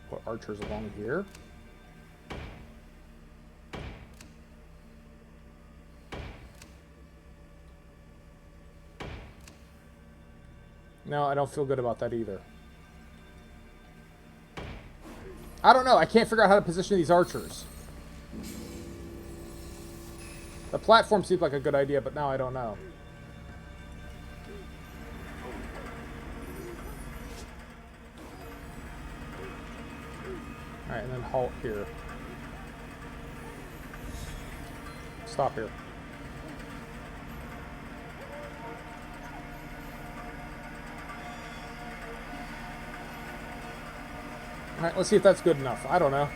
put archers along here. No, I don't feel good about that either. I don't know. I can't figure out how to position these archers. The platform seems like a good idea, but now I don't know. Alright, and then halt here. Stop here. Alright, let's see if that's good enough. I don't know.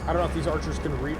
I don't know if these archers can reach.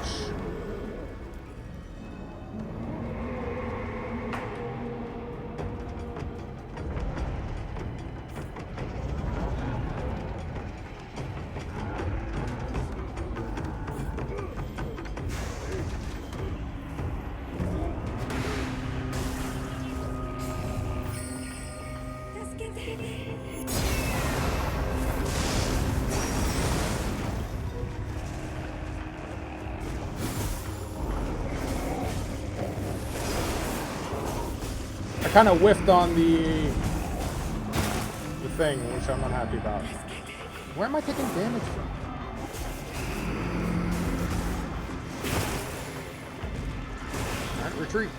I kind of whiffed on the thing, which I'm not happy about. Where am I taking damage from? Alright, retreat.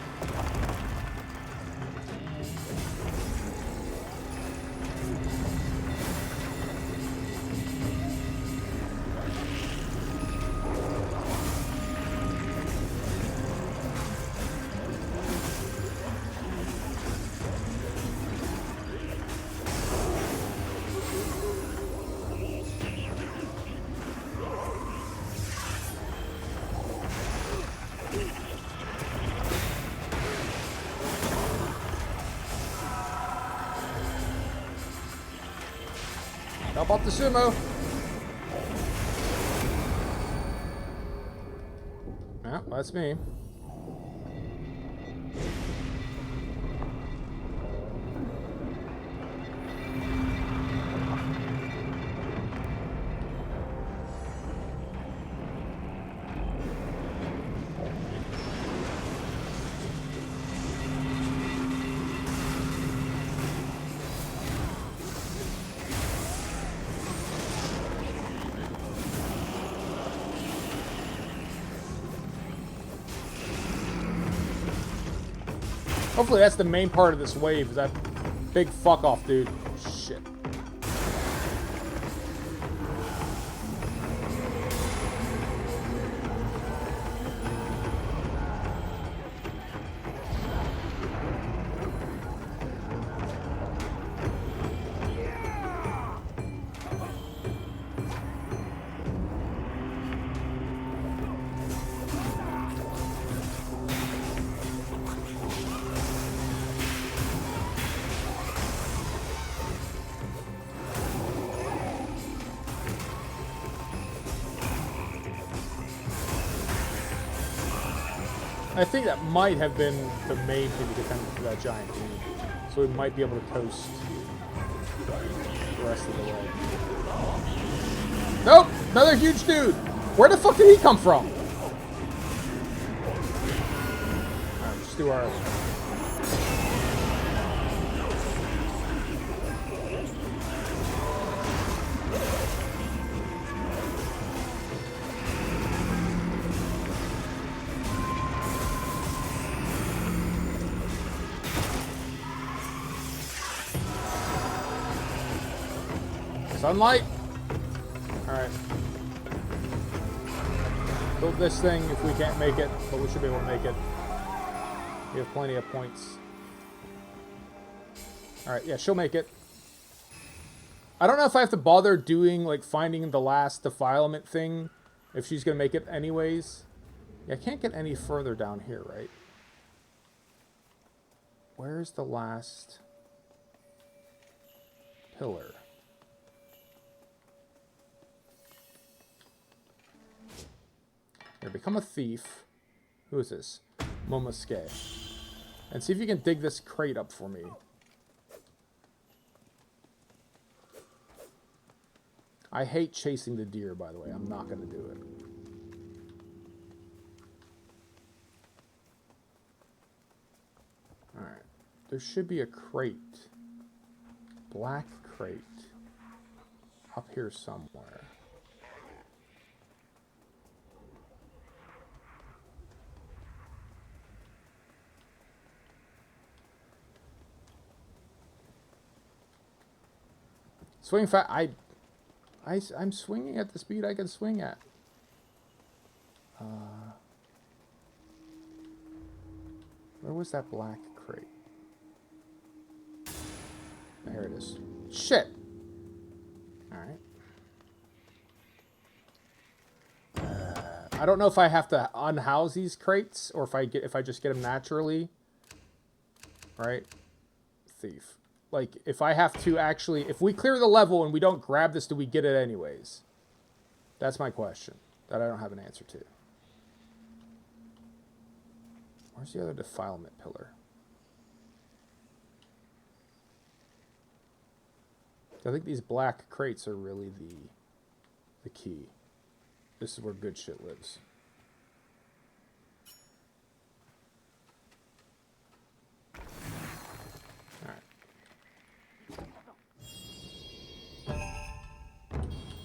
How about the sumo? Yeah, that's me. Hopefully that's the main part of this wave, is that big fuck off dude. Shit. I think that might have been the main thing to get them for that giant dude. So we might be able to coast the rest of the way. Nope! Another huge dude! Where the fuck did he come from? Alright, let's do our... Sunlight? Alright. Build this thing if we can't make it, but we should be able to make it. We have plenty of points. Alright, yeah, she'll make it. I don't know if I have to bother doing, like, finding the last defilement thing, if she's gonna make it anyways. Yeah, I can't get any further down here, right? Where's the last pillar? Here, become a thief. Who is this? Momosuke. And see if you can dig this crate up for me. I hate chasing the deer, by the way. I'm not going to do it. Alright. There should be a crate. Black crate. Up here somewhere. Swing fat. I'm swinging at the speed I can swing at. Where was that black crate? There it is. Shit. All right. I don't know if I have to unhouse these crates or if I just get them naturally. Right? Thief. Like, if I have to actually... If we clear the level and we don't grab this, do we get it anyways? That's my question. That I don't have an answer to. Where's the other defilement pillar? I think these black crates are really the key. This is where good shit lives.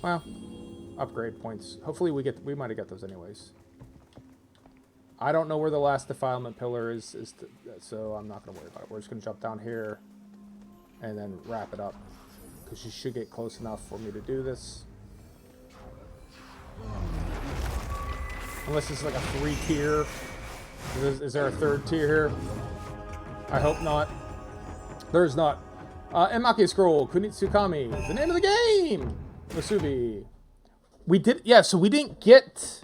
Well, upgrade points. Hopefully we might have got those anyways. I don't know where the last defilement pillar is so I'm not going to worry about it. We're just going to jump down here and then wrap it up. Because she should get close enough for me to do this. Unless it's like a 3-tier. Is there a 3rd tier here? I hope not. There's not. Emake Scroll, Kunitsu-Gami, the name of the game! Musubi. We did, yeah, so we didn't get...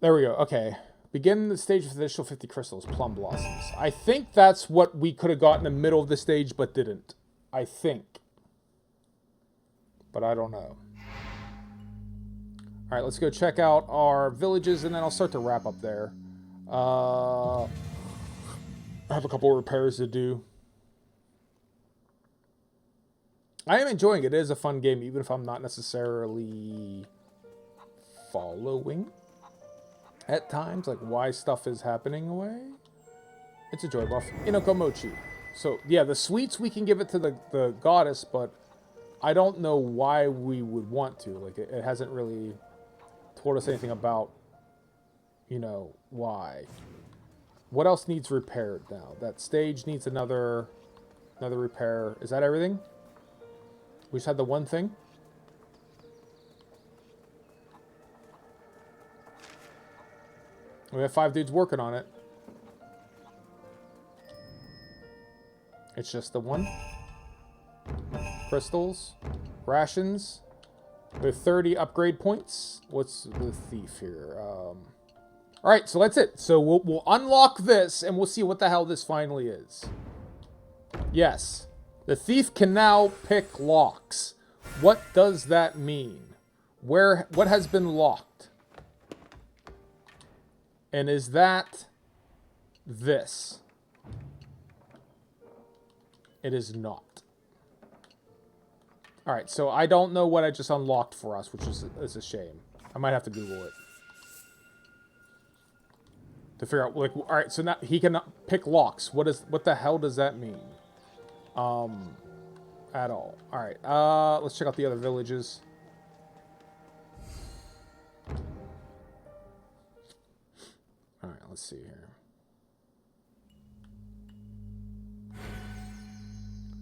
There we go, okay. Begin the stage with additional 50 crystals, plum blossoms. I think that's what we could have got in the middle of the stage, but didn't. I think. But I don't know. Alright, let's go check out our villages, and then I'll start to wrap up there. I have a couple of repairs to do. I am enjoying it. It is a fun game, even if I'm not necessarily following at times, like why stuff is happening away. It's a joy buff. Inokomochi. So, yeah, the sweets, we can give it to the goddess, but I don't know why we would want to. Like, it hasn't really told us anything about, you know, why. What else needs repaired now? That stage needs another repair. Is that everything? We just had the one thing? We have 5 dudes working on it. It's just the one. Crystals. Rations. With 30 upgrade points. What's the thief here? Alright, so that's it. So we'll unlock this, and we'll see what the hell this finally is. Yes. The thief can now pick locks. What does that mean? What has been locked? And is that this? It is not. Alright, so I don't know what I just unlocked for us, which is a shame. I might have to Google it. To figure out, like, alright, so now he can pick locks. What the hell does that mean? At all. Alright, let's check out the other villages. Alright, let's see here.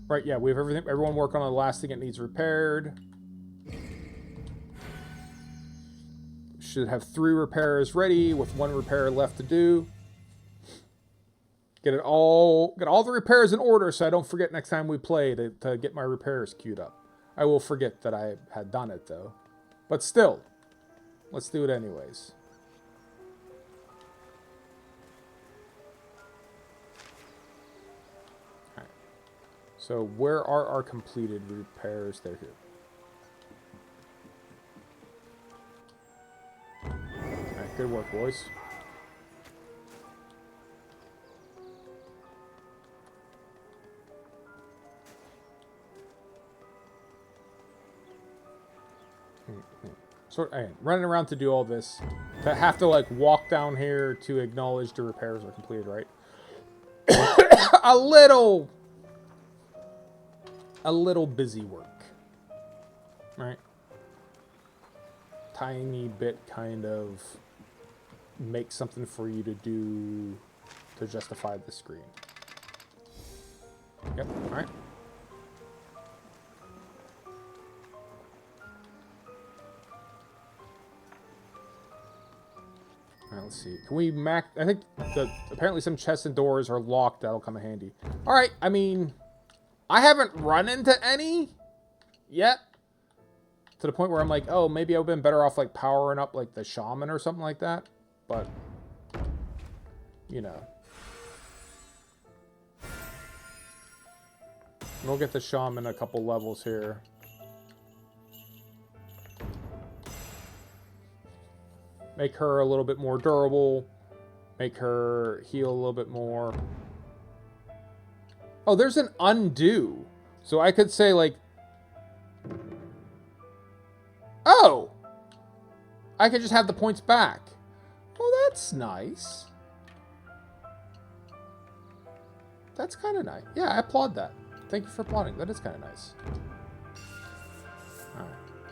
Right, yeah, we have everyone working on the last thing that needs repaired. Should have 3 repairs ready with 1 repair left to do. Get all the repairs in order so I don't forget next time we play to get my repairs queued up. I will forget that I had done it though. But still, let's do it anyways. Alright. So where are our completed repairs? They're here. Alright, good work, boys. So, running around to do all this, to have to like walk down here to acknowledge the repairs are completed, right? a little busy work, right? Tiny bit kind of make something for you to do to justify the screen. Yep. All right. Let's see. Can we I think apparently some chests and doors are locked. That'll come in handy. All right. I mean, I haven't run into any yet. To the point where I'm like, oh, maybe I've been better off like powering up like the shaman or something like that. But, you know. We'll get the shaman a couple levels here. Make her a little bit more durable. Make her heal a little bit more. Oh, there's an undo. So I could say, like... Oh! I could just have the points back. Well, that's nice. That's kind of nice. Yeah, I applaud that. Thank you for applauding. That is kind of nice.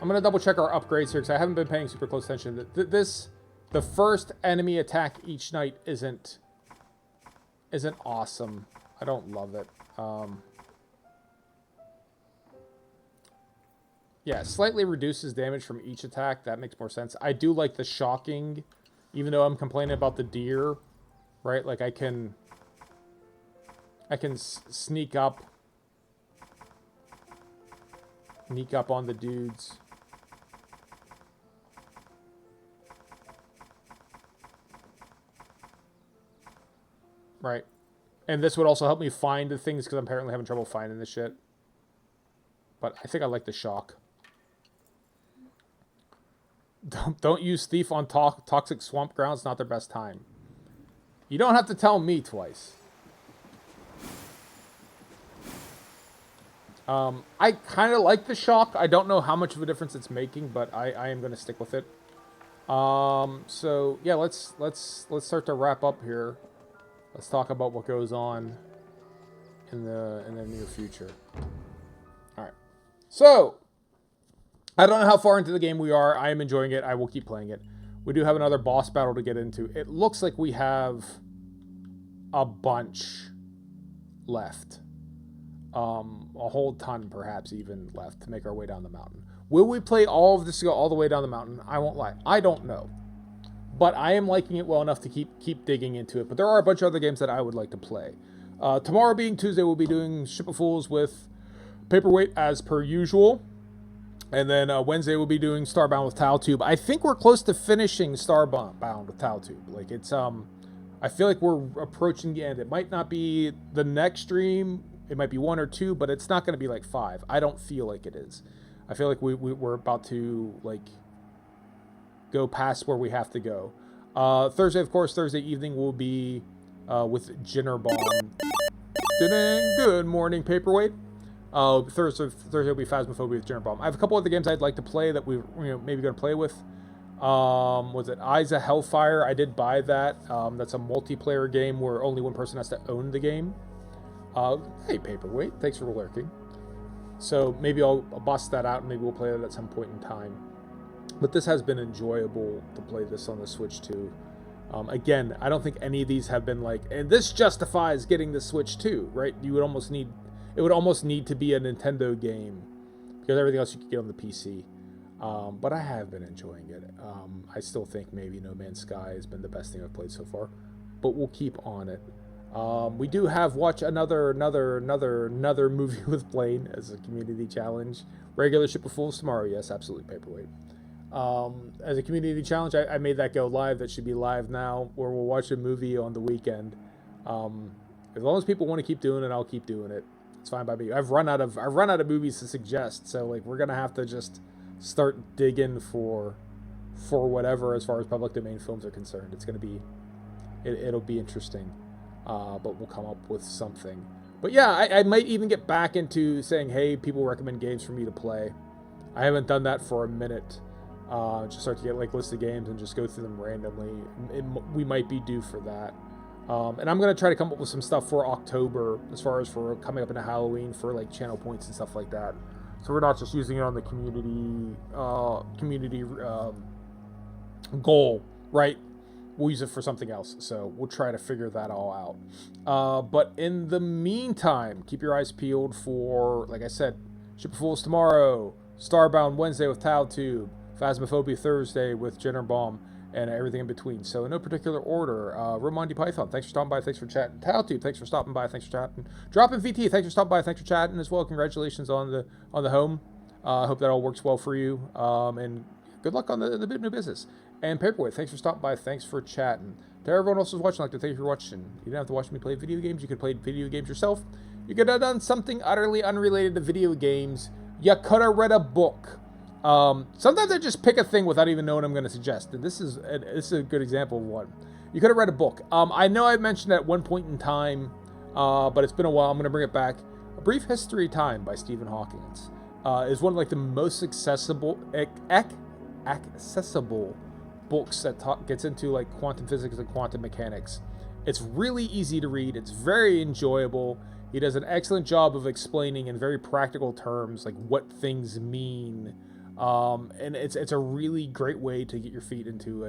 I'm going to double check our upgrades here because I haven't been paying super close attention. The first enemy attack each night isn't awesome. I don't love it. Yeah, slightly reduces damage from each attack. That makes more sense. I do like the shocking, even though I'm complaining about the deer, right? Like I can sneak up on the dudes. Right. And this would also help me find the things because I'm apparently having trouble finding this shit. But I think I like the shock. Don't use Thief on toxic swamp grounds. Not their best time. You don't have to tell me twice. I kind of like the shock. I don't know how much of a difference it's making, but I am going to stick with it. So yeah, let's start to wrap up here. Let's talk about what goes on in the near future. All right. So I don't know how far into the game we are. I am enjoying it. I will keep playing it. We do have another boss battle to get into. It looks like we have a bunch left. A whole ton, perhaps, even left to make our way down the mountain. Will we play all of this to go all the way down the mountain? I won't lie. I don't know. But I am liking it well enough to keep digging into it. But there are a bunch of other games that I would like to play. Tomorrow being Tuesday, we'll be doing Ship of Fools with Paperweight as per usual. And then Wednesday, we'll be doing Starbound with Tile-Tube. I think we're close to finishing Starbound with Tile-Tube. Like, it's, I feel like we're approaching the end. It might not be the next stream. It might be 1 or 2, but it's not going to be like 5. I don't feel like it is. I feel like we're about to, like, go past where we have to go. Thursday, of course, Thursday evening will be with Jinnerbomb. Good morning, Paperweight. Thursday will be Phasmophobia with Jinnerbomb. I have a couple other games I'd like to play that we're maybe going to play with. Was it Isa Hellfire? I did buy that. That's a multiplayer game where only one person has to own the game. Hey, Paperweight, thanks for lurking. So maybe I'll bust that out and maybe we'll play it at some point in time. But this has been enjoyable to play this on the Switch too. Again, I don't think any of these have been like, and this justifies getting the Switch too, right? It would almost need to be a Nintendo game because everything else you could get on the PC. But I have been enjoying it. I still think maybe No Man's Sky has been the best thing I've played so far, but we'll keep on it. We do have watch another movie with Blaine as a community challenge. Regular Ship of Fools tomorrow. Yes, absolutely, Paperweight. As a community challenge, I made that go live. That should be live now, where we'll watch a movie on the weekend. As long as people want to keep doing it, I'll keep doing it. It's fine by me. I've run out of movies to suggest, so like we're gonna have to just start digging for whatever as far as public domain films are concerned. It's gonna be it'll be interesting, but we'll come up with something. But yeah, I might even get back into saying, hey, people recommend games for me to play. I haven't done that for a minute. Just start to get like lists of games and just go through them randomly. We might be due for that. And I'm going to try to come up with some stuff for October as far as for coming up into Halloween for like channel points and stuff like that. So we're not just using it on the community goal, right? We'll use it for something else. So we'll try to figure that all out. But in the meantime, keep your eyes peeled for, like I said, Ship of Fools tomorrow, Starbound Wednesday with Tile-Tube, Phasmophobia Thursday with Jinnerbomb, and everything in between. So in no particular order, Romondi Python, thanks for stopping by, thanks for chatting. Tile-Tube, thanks for stopping by, thanks for chatting. Dropping VT, thanks for stopping by, thanks for chatting as well. Congratulations on the home. I hope that all works well for you. And good luck on the bit new business. And Paperweight, thanks for stopping by, thanks for chatting. To everyone else who's watching, I'd like to thank you for watching. You didn't have to watch me play video games. You could play video games yourself. You could have done something utterly unrelated to video games. You could have read a book. Sometimes I just pick a thing without even knowing I'm going to suggest. And this is a good example of one. You could have read a book. I know I mentioned at one point in time, but it's been a while. I'm going to bring it back. A Brief History of Time by Stephen Hawking is one of like the most accessible books that gets into like quantum physics and quantum mechanics. It's really easy to read. It's very enjoyable. He does an excellent job of explaining in very practical terms like what things mean And it's a really great way to get your feet into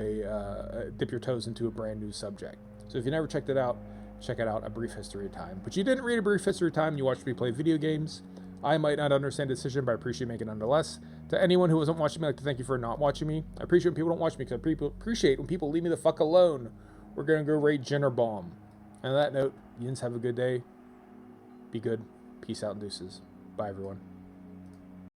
dip your toes into a brand new subject. So if you never checked it out, check it out, A Brief History of Time. But you didn't read A Brief History of Time, you watched me play video games. I might not understand the decision, but I appreciate making it nonetheless. To anyone who wasn't watching me, I'd like to thank you for not watching me. I appreciate when people don't watch me because I appreciate when people leave me the fuck alone. We're going to go raid Jenner Bomb. And on that note, you have a good day. Be good. Peace out, deuces. Bye, everyone.